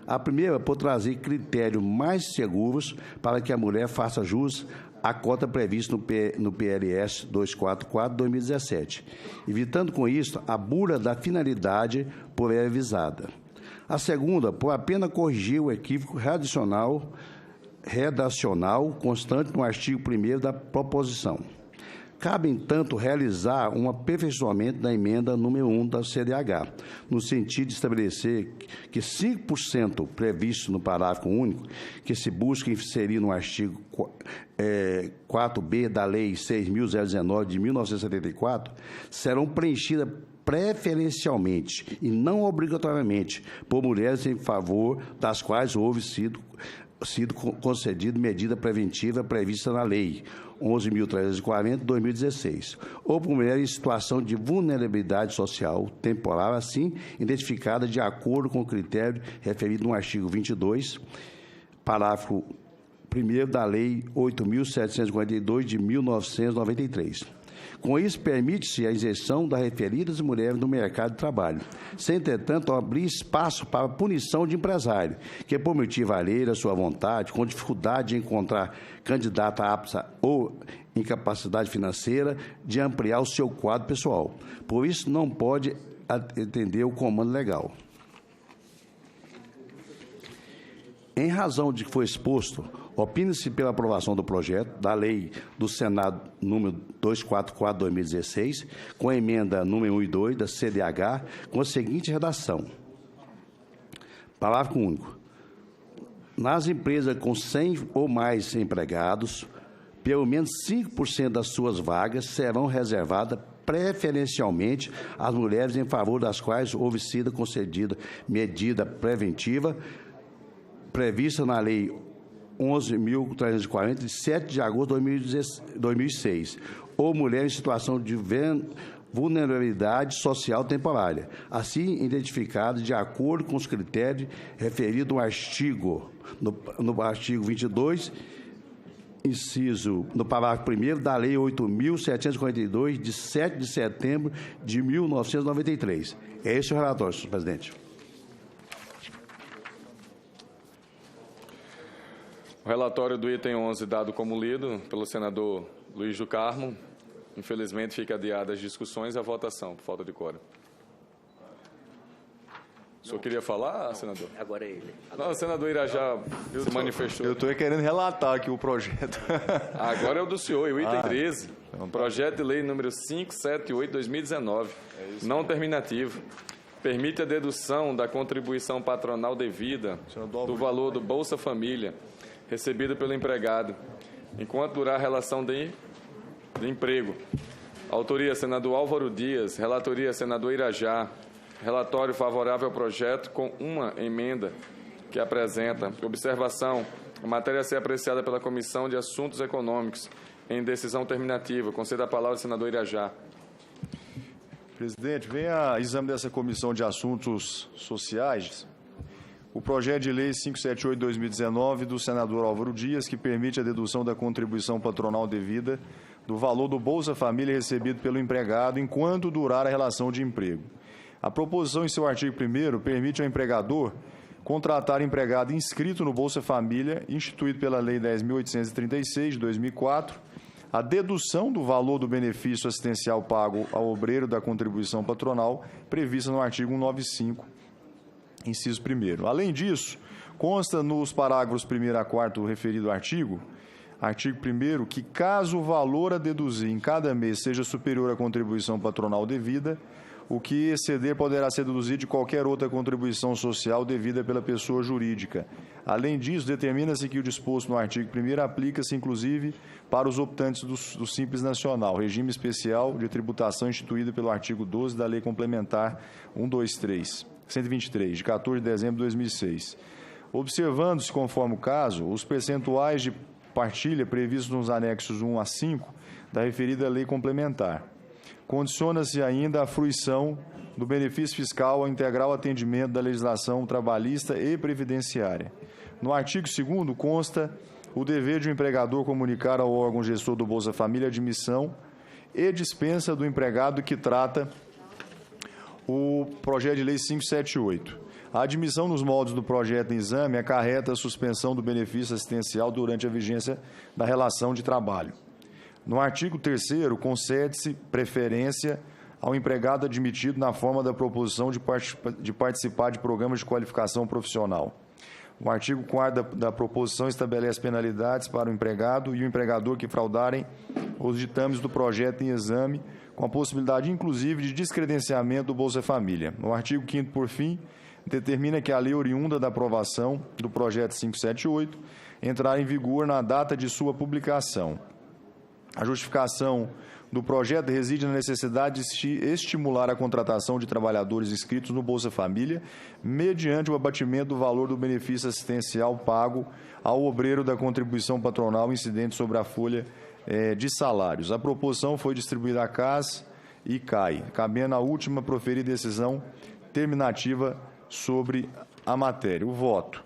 A primeira, por trazer critérios mais seguros para que a mulher faça jus à cota prevista no PLS 244/2017, evitando com isso a bula da finalidade por ela visada. A segunda, por apenas corrigir o equívoco redacional constante no artigo 1º da proposição. Cabe, entanto, realizar um aperfeiçoamento da emenda número 1 da CDH, no sentido de estabelecer que 5% previsto no parágrafo único, que se busca inserir no artigo 4b da Lei 6.019 de 1974, serão preenchidas preferencialmente e não obrigatoriamente por mulheres em favor das quais houve sido concedida medida preventiva prevista na Lei 11.340, de 2016, ou por mulher em situação de vulnerabilidade social temporária, assim identificada de acordo com o critério referido no artigo 22, parágrafo 1º da Lei 8.742, de 1993. Com isso, permite-se a inserção das referidas mulheres no mercado de trabalho, sem, entretanto, abrir espaço para a punição de empresário, que, por motivo alheio à sua vontade, com dificuldade de encontrar candidata apta ou incapacidade financeira de ampliar o seu quadro pessoal. Por isso, não pode atender o comando legal. Em razão de que foi exposto, opina-se pela aprovação do projeto da Lei do Senado número 244/2016, com a emenda número 1 e 2 da CDH, com a seguinte redação. Parágrafo único. Nas empresas com 100 ou mais empregados, pelo menos 5% das suas vagas serão reservadas preferencialmente às mulheres em favor das quais houve sido concedida medida preventiva prevista na Lei 11.340, de 7 de agosto de 2006, ou mulher em situação de vulnerabilidade social temporária, assim identificado de acordo com os critérios referidos no artigo 22, inciso, no parágrafo 1º da Lei 8.742, de 7 de setembro de 1993. É esse o relatório, senhor presidente. O relatório do item 11, dado como lido pelo senador Luiz do Carmo, infelizmente fica adiada as discussões e a votação, por falta de quórum. O senhor queria falar, senador? Agora é ele. Não, o senador Irajá se manifestou. Eu estou querendo relatar aqui o projeto. Agora é o do senhor, e o item 13. Projeto de lei número 578/2019, não terminativo. Permite a dedução da contribuição patronal devida do valor do Bolsa Família recebido pelo empregado, enquanto durar a relação de emprego. Autoria, senador Álvaro Dias. Relatoria, senador Irajá. Relatório favorável ao projeto com uma emenda que apresenta. Observação. A matéria a ser apreciada pela Comissão de Assuntos Econômicos em decisão terminativa. Concedo a palavra ao senador Irajá. Presidente, vem a exame dessa Comissão de Assuntos Sociais o projeto de lei 578/2019 do senador Álvaro Dias, que permite a dedução da contribuição patronal devida do valor do Bolsa Família recebido pelo empregado enquanto durar a relação de emprego. A proposição, em seu artigo 1º, permite ao empregador contratar empregado inscrito no Bolsa Família, instituído pela Lei 10.836, de 2004, a dedução do valor do benefício assistencial pago ao obreiro da contribuição patronal, prevista no artigo 195, inciso 1º. Além disso, consta nos parágrafos 1º a 4º do referido artigo 1º, que caso o valor a deduzir em cada mês seja superior à contribuição patronal devida, o que exceder poderá ser deduzido de qualquer outra contribuição social devida pela pessoa jurídica. Além disso, determina-se que o disposto no artigo 1º aplica-se, inclusive, para os optantes do Simples Nacional, regime especial de tributação instituído pelo artigo 12 da Lei Complementar 123, de 14 de dezembro de 2006. Observando-se, conforme o caso, os percentuais de partilha previstos nos anexos 1 a 5 da referida Lei Complementar. Condiciona-se ainda a fruição do benefício fiscal ao integral atendimento da legislação trabalhista e previdenciária. No artigo 2º consta o dever de o empregador comunicar ao órgão gestor do Bolsa Família a admissão e dispensa do empregado que trata o projeto de lei 578. A admissão nos moldes do projeto em exame acarreta a suspensão do benefício assistencial durante a vigência da relação de trabalho. No artigo 3º, concede-se preferência ao empregado admitido na forma da proposição de participar de programas de qualificação profissional. O artigo 4º da proposição estabelece penalidades para o empregado e o empregador que fraudarem os ditames do projeto em exame, com a possibilidade, inclusive, de descredenciamento do Bolsa Família. No artigo 5º, por fim, determina que a lei oriunda da aprovação do projeto 578 entrará em vigor na data de sua publicação. A justificação do projeto reside na necessidade de estimular a contratação de trabalhadores inscritos no Bolsa Família, mediante o abatimento do valor do benefício assistencial pago ao obreiro da contribuição patronal incidente sobre a folha de salários. A proposição foi distribuída à CAS e CAI, cabendo a última proferir decisão terminativa sobre a matéria. O voto.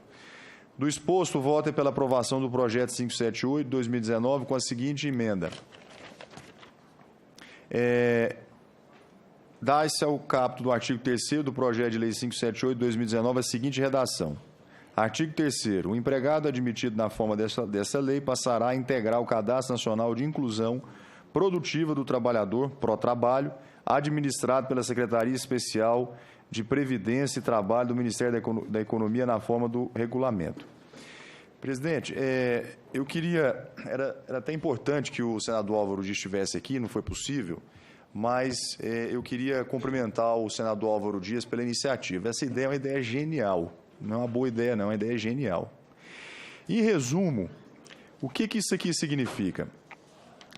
Do exposto, o voto é pela aprovação do projeto 578 de 2019 com a seguinte emenda. Dá-se ao caput do artigo 3º do projeto de lei 578 de 2019 a seguinte redação. Artigo 3º. O empregado admitido na forma dessa lei passará a integrar o Cadastro Nacional de Inclusão Produtiva do Trabalhador, Protrabalho, administrado pela Secretaria Especial de Previdência e Trabalho do Ministério da Economia na forma do regulamento. Presidente, eu queria... Era até importante que o senador Álvaro Dias estivesse aqui, não foi possível, mas eu queria cumprimentar o senador Álvaro Dias pela iniciativa. Essa ideia é uma ideia genial. Não é uma boa ideia, não, é uma ideia genial. Em resumo, o que isso aqui significa?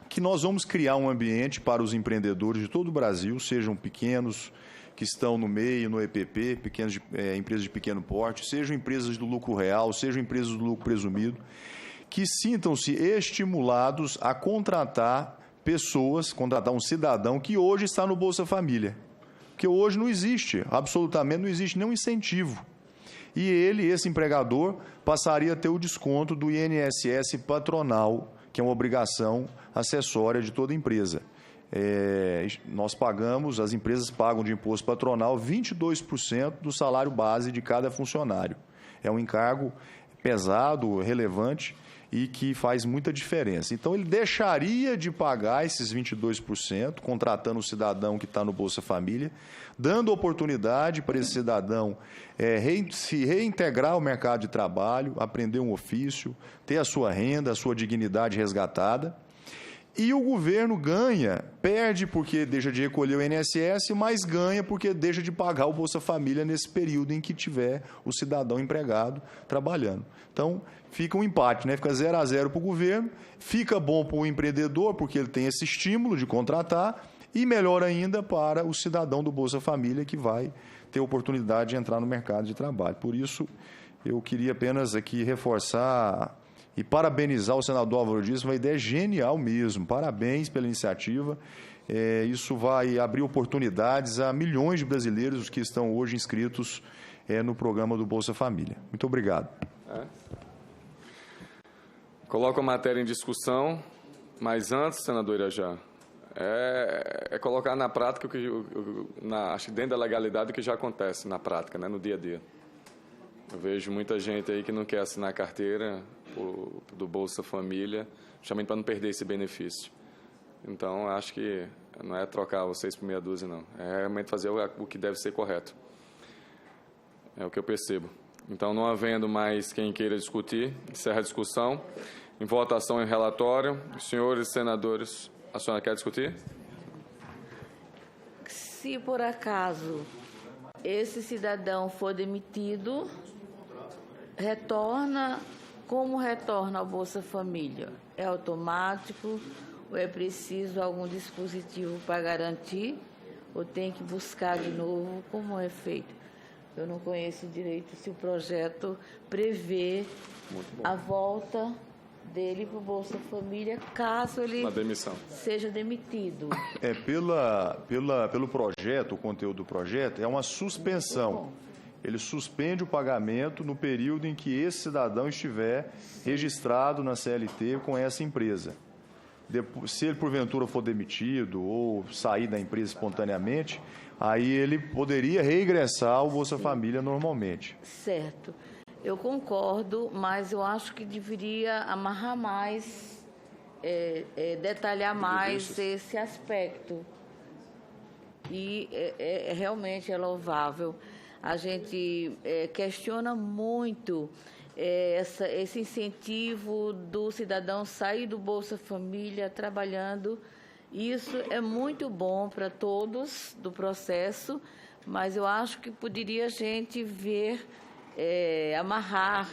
Que nós vamos criar um ambiente para os empreendedores de todo o Brasil, sejam pequenos, que estão no meio, no EPP, empresas de pequeno porte, sejam empresas do lucro real, sejam empresas do lucro presumido, que sintam-se estimulados a contratar pessoas, contratar um cidadão que hoje está no Bolsa Família. Porque hoje não existe, absolutamente não existe nenhum incentivo. E esse empregador, passaria a ter o desconto do INSS patronal, que é uma obrigação acessória de toda empresa. Nós pagamos, as empresas pagam de imposto patronal 22% do salário base de cada funcionário. É um encargo pesado, relevante e que faz muita diferença. Então, ele deixaria de pagar esses 22%, contratando o cidadão que está no Bolsa Família, dando oportunidade para esse cidadão se reintegrar ao mercado de trabalho, aprender um ofício, ter a sua renda, a sua dignidade resgatada. E o governo ganha, perde porque deixa de recolher o INSS, mas ganha porque deixa de pagar o Bolsa Família nesse período em que tiver o cidadão empregado trabalhando. Então, fica um empate, né? Fica 0-0 para o governo, fica bom para o empreendedor, porque ele tem esse estímulo de contratar, e melhor ainda para o cidadão do Bolsa Família, que vai ter oportunidade de entrar no mercado de trabalho. Por isso, eu queria apenas aqui reforçar e parabenizar o senador Álvaro Dias, uma ideia genial mesmo. Parabéns pela iniciativa. Isso vai abrir oportunidades a milhões de brasileiros que estão hoje inscritos no programa do Bolsa Família. Muito obrigado. Coloco a matéria em discussão, mas antes, senador Irajá, colocar na prática, acho que dentro da legalidade, o que já acontece na prática, né, no dia a dia. Eu vejo muita gente aí que não quer assinar a carteira do Bolsa Família, justamente para não perder esse benefício. Então, acho que não é trocar vocês por meia dúzia, não. É realmente fazer o que deve ser correto. É o que eu percebo. Então, não havendo mais quem queira discutir, encerra a discussão. Em votação em relatório, senhores senadores, a senhora quer discutir? Se por acaso esse cidadão for demitido, como retorna ao Bolsa Família? É automático ou é preciso algum dispositivo para garantir ou tem que buscar de novo? Como é feito? Eu não conheço direito se o projeto prevê a volta dele para o Bolsa Família, caso ele seja demitido. Pelo projeto, o conteúdo do projeto, é uma suspensão. Ele suspende o pagamento no período em que esse cidadão estiver registrado na CLT com essa empresa. Se ele, porventura, for demitido ou sair da empresa espontaneamente, aí ele poderia regressar ao Bolsa Família normalmente. Certo. Eu concordo, mas eu acho que deveria amarrar mais, detalhar mais esse aspecto. E realmente é louvável. A gente questiona muito esse incentivo do cidadão sair do Bolsa Família trabalhando. Isso é muito bom para todos do processo, mas eu acho que poderia a gente ver, amarrar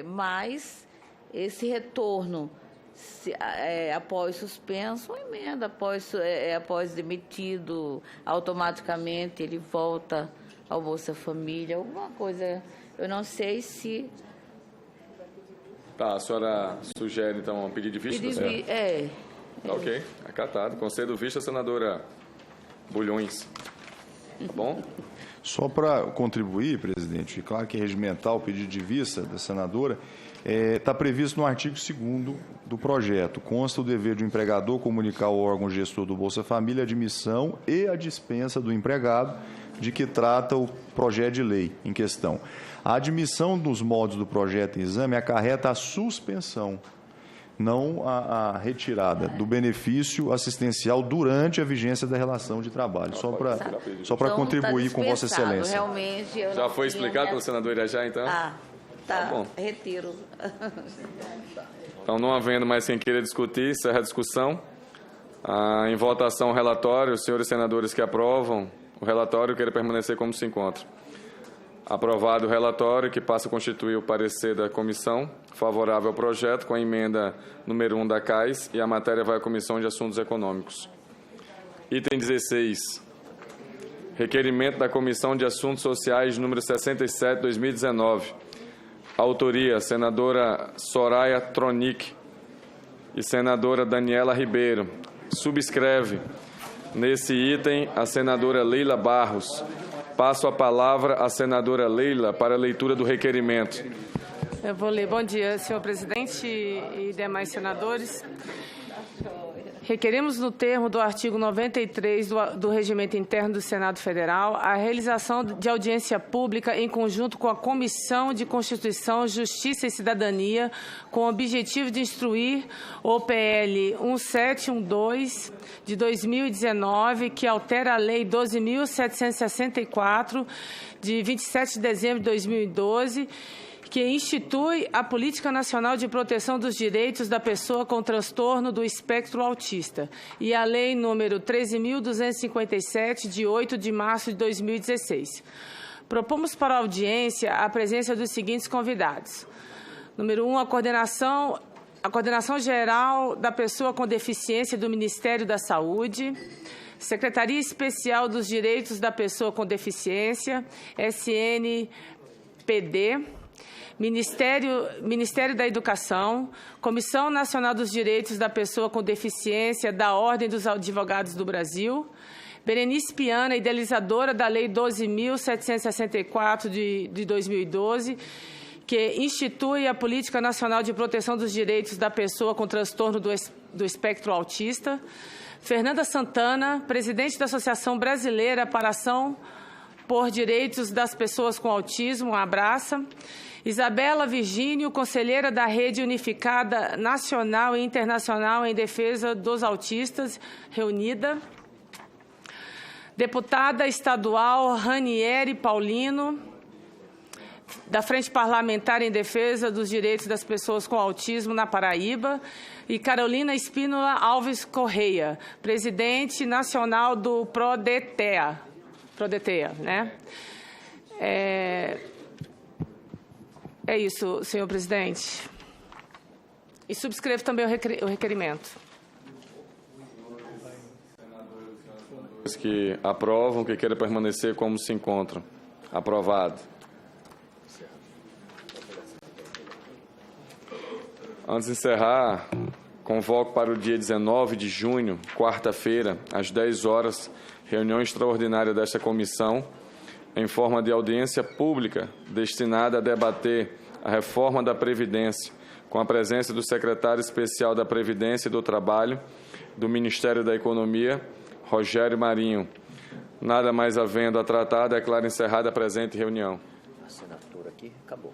mais esse retorno. Após suspenso, emenda, após demitido, automaticamente ele volta ao Bolsa Família, alguma coisa, eu não sei se... Tá, a senhora sugere, então, um pedido de vista? Tá ok? Acatado. Concedo vista, senadora Bulhões. Tá bom? Só para contribuir, presidente, claro que é regimental o pedido de vista da senadora, está previsto no artigo 2º do projeto. Consta o dever do empregador comunicar ao órgão gestor do Bolsa Família a admissão e a dispensa do empregado de que trata o projeto de lei em questão. A admissão dos moldes do projeto em exame acarreta a suspensão, não a retirada do benefício assistencial durante a vigência da relação de trabalho. Só para contribuir com Vossa Excelência. Realmente, já foi explicado pelo senador Irajá, então? Tá bom. Retiro. Então, não havendo mais quem queira discutir, encerra a discussão. Em votação o relatório, os senhores senadores que aprovam o relatório querem permanecer como se encontra. Aprovado o relatório, que passa a constituir o parecer da comissão favorável ao projeto, com a emenda número 1 da CAIS, e a matéria vai à Comissão de Assuntos Econômicos. Item 16. Requerimento da Comissão de Assuntos Sociais, número 67, 2019. Autoria, senadora Soraya Tronic e senadora Daniela Ribeiro. Subscreve, nesse item, a senadora Leila Barros. Passo a palavra à senadora Leila para a leitura do requerimento. Eu vou ler. Bom dia, senhor presidente e demais senadores. Requerimos, no termo do artigo 93 do Regimento Interno do Senado Federal, a realização de audiência pública em conjunto com a Comissão de Constituição, Justiça e Cidadania, com o objetivo de instruir o PL 1712 de 2019, que altera a Lei 12.764, de 27 de dezembro de 2012, que institui a Política Nacional de Proteção dos Direitos da Pessoa com Transtorno do Espectro Autista e a Lei número 13.257, de 8 de março de 2016. Propomos para a audiência a presença dos seguintes convidados. Número 1, a Coordenação Geral da Pessoa com Deficiência do Ministério da Saúde, Secretaria Especial dos Direitos da Pessoa com Deficiência, SNPD, Ministério da Educação, Comissão Nacional dos Direitos da Pessoa com Deficiência da Ordem dos Advogados do Brasil, Berenice Piana, idealizadora da Lei 12.764 de 2012, que institui a Política Nacional de Proteção dos Direitos da Pessoa com Transtorno do Espectro Autista, Fernanda Santana, presidente da Associação Brasileira para a Ação por Direitos das Pessoas com Autismo, Abraça, Isabela Virgínio, conselheira da Rede Unificada Nacional e Internacional em Defesa dos Autistas, Reunida, deputada estadual Ranieri Paulino, da Frente Parlamentar em Defesa dos Direitos das Pessoas com Autismo na Paraíba, e Carolina Espínola Alves Correia, presidente nacional do Prodetea, né? É isso, senhor presidente. E subscrevo também o requerimento. Os que aprovam, que queiram permanecer como se encontram. Aprovado. Antes de encerrar, convoco para o dia 19 de junho, quarta-feira, às 10 horas, reunião extraordinária desta comissão, em forma de audiência pública, destinada a debater a reforma da Previdência, com a presença do secretário especial da Previdência e do Trabalho, do Ministério da Economia, Rogério Marinho. Nada mais havendo a tratar, declaro encerrada a presente reunião. A assinatura aqui acabou.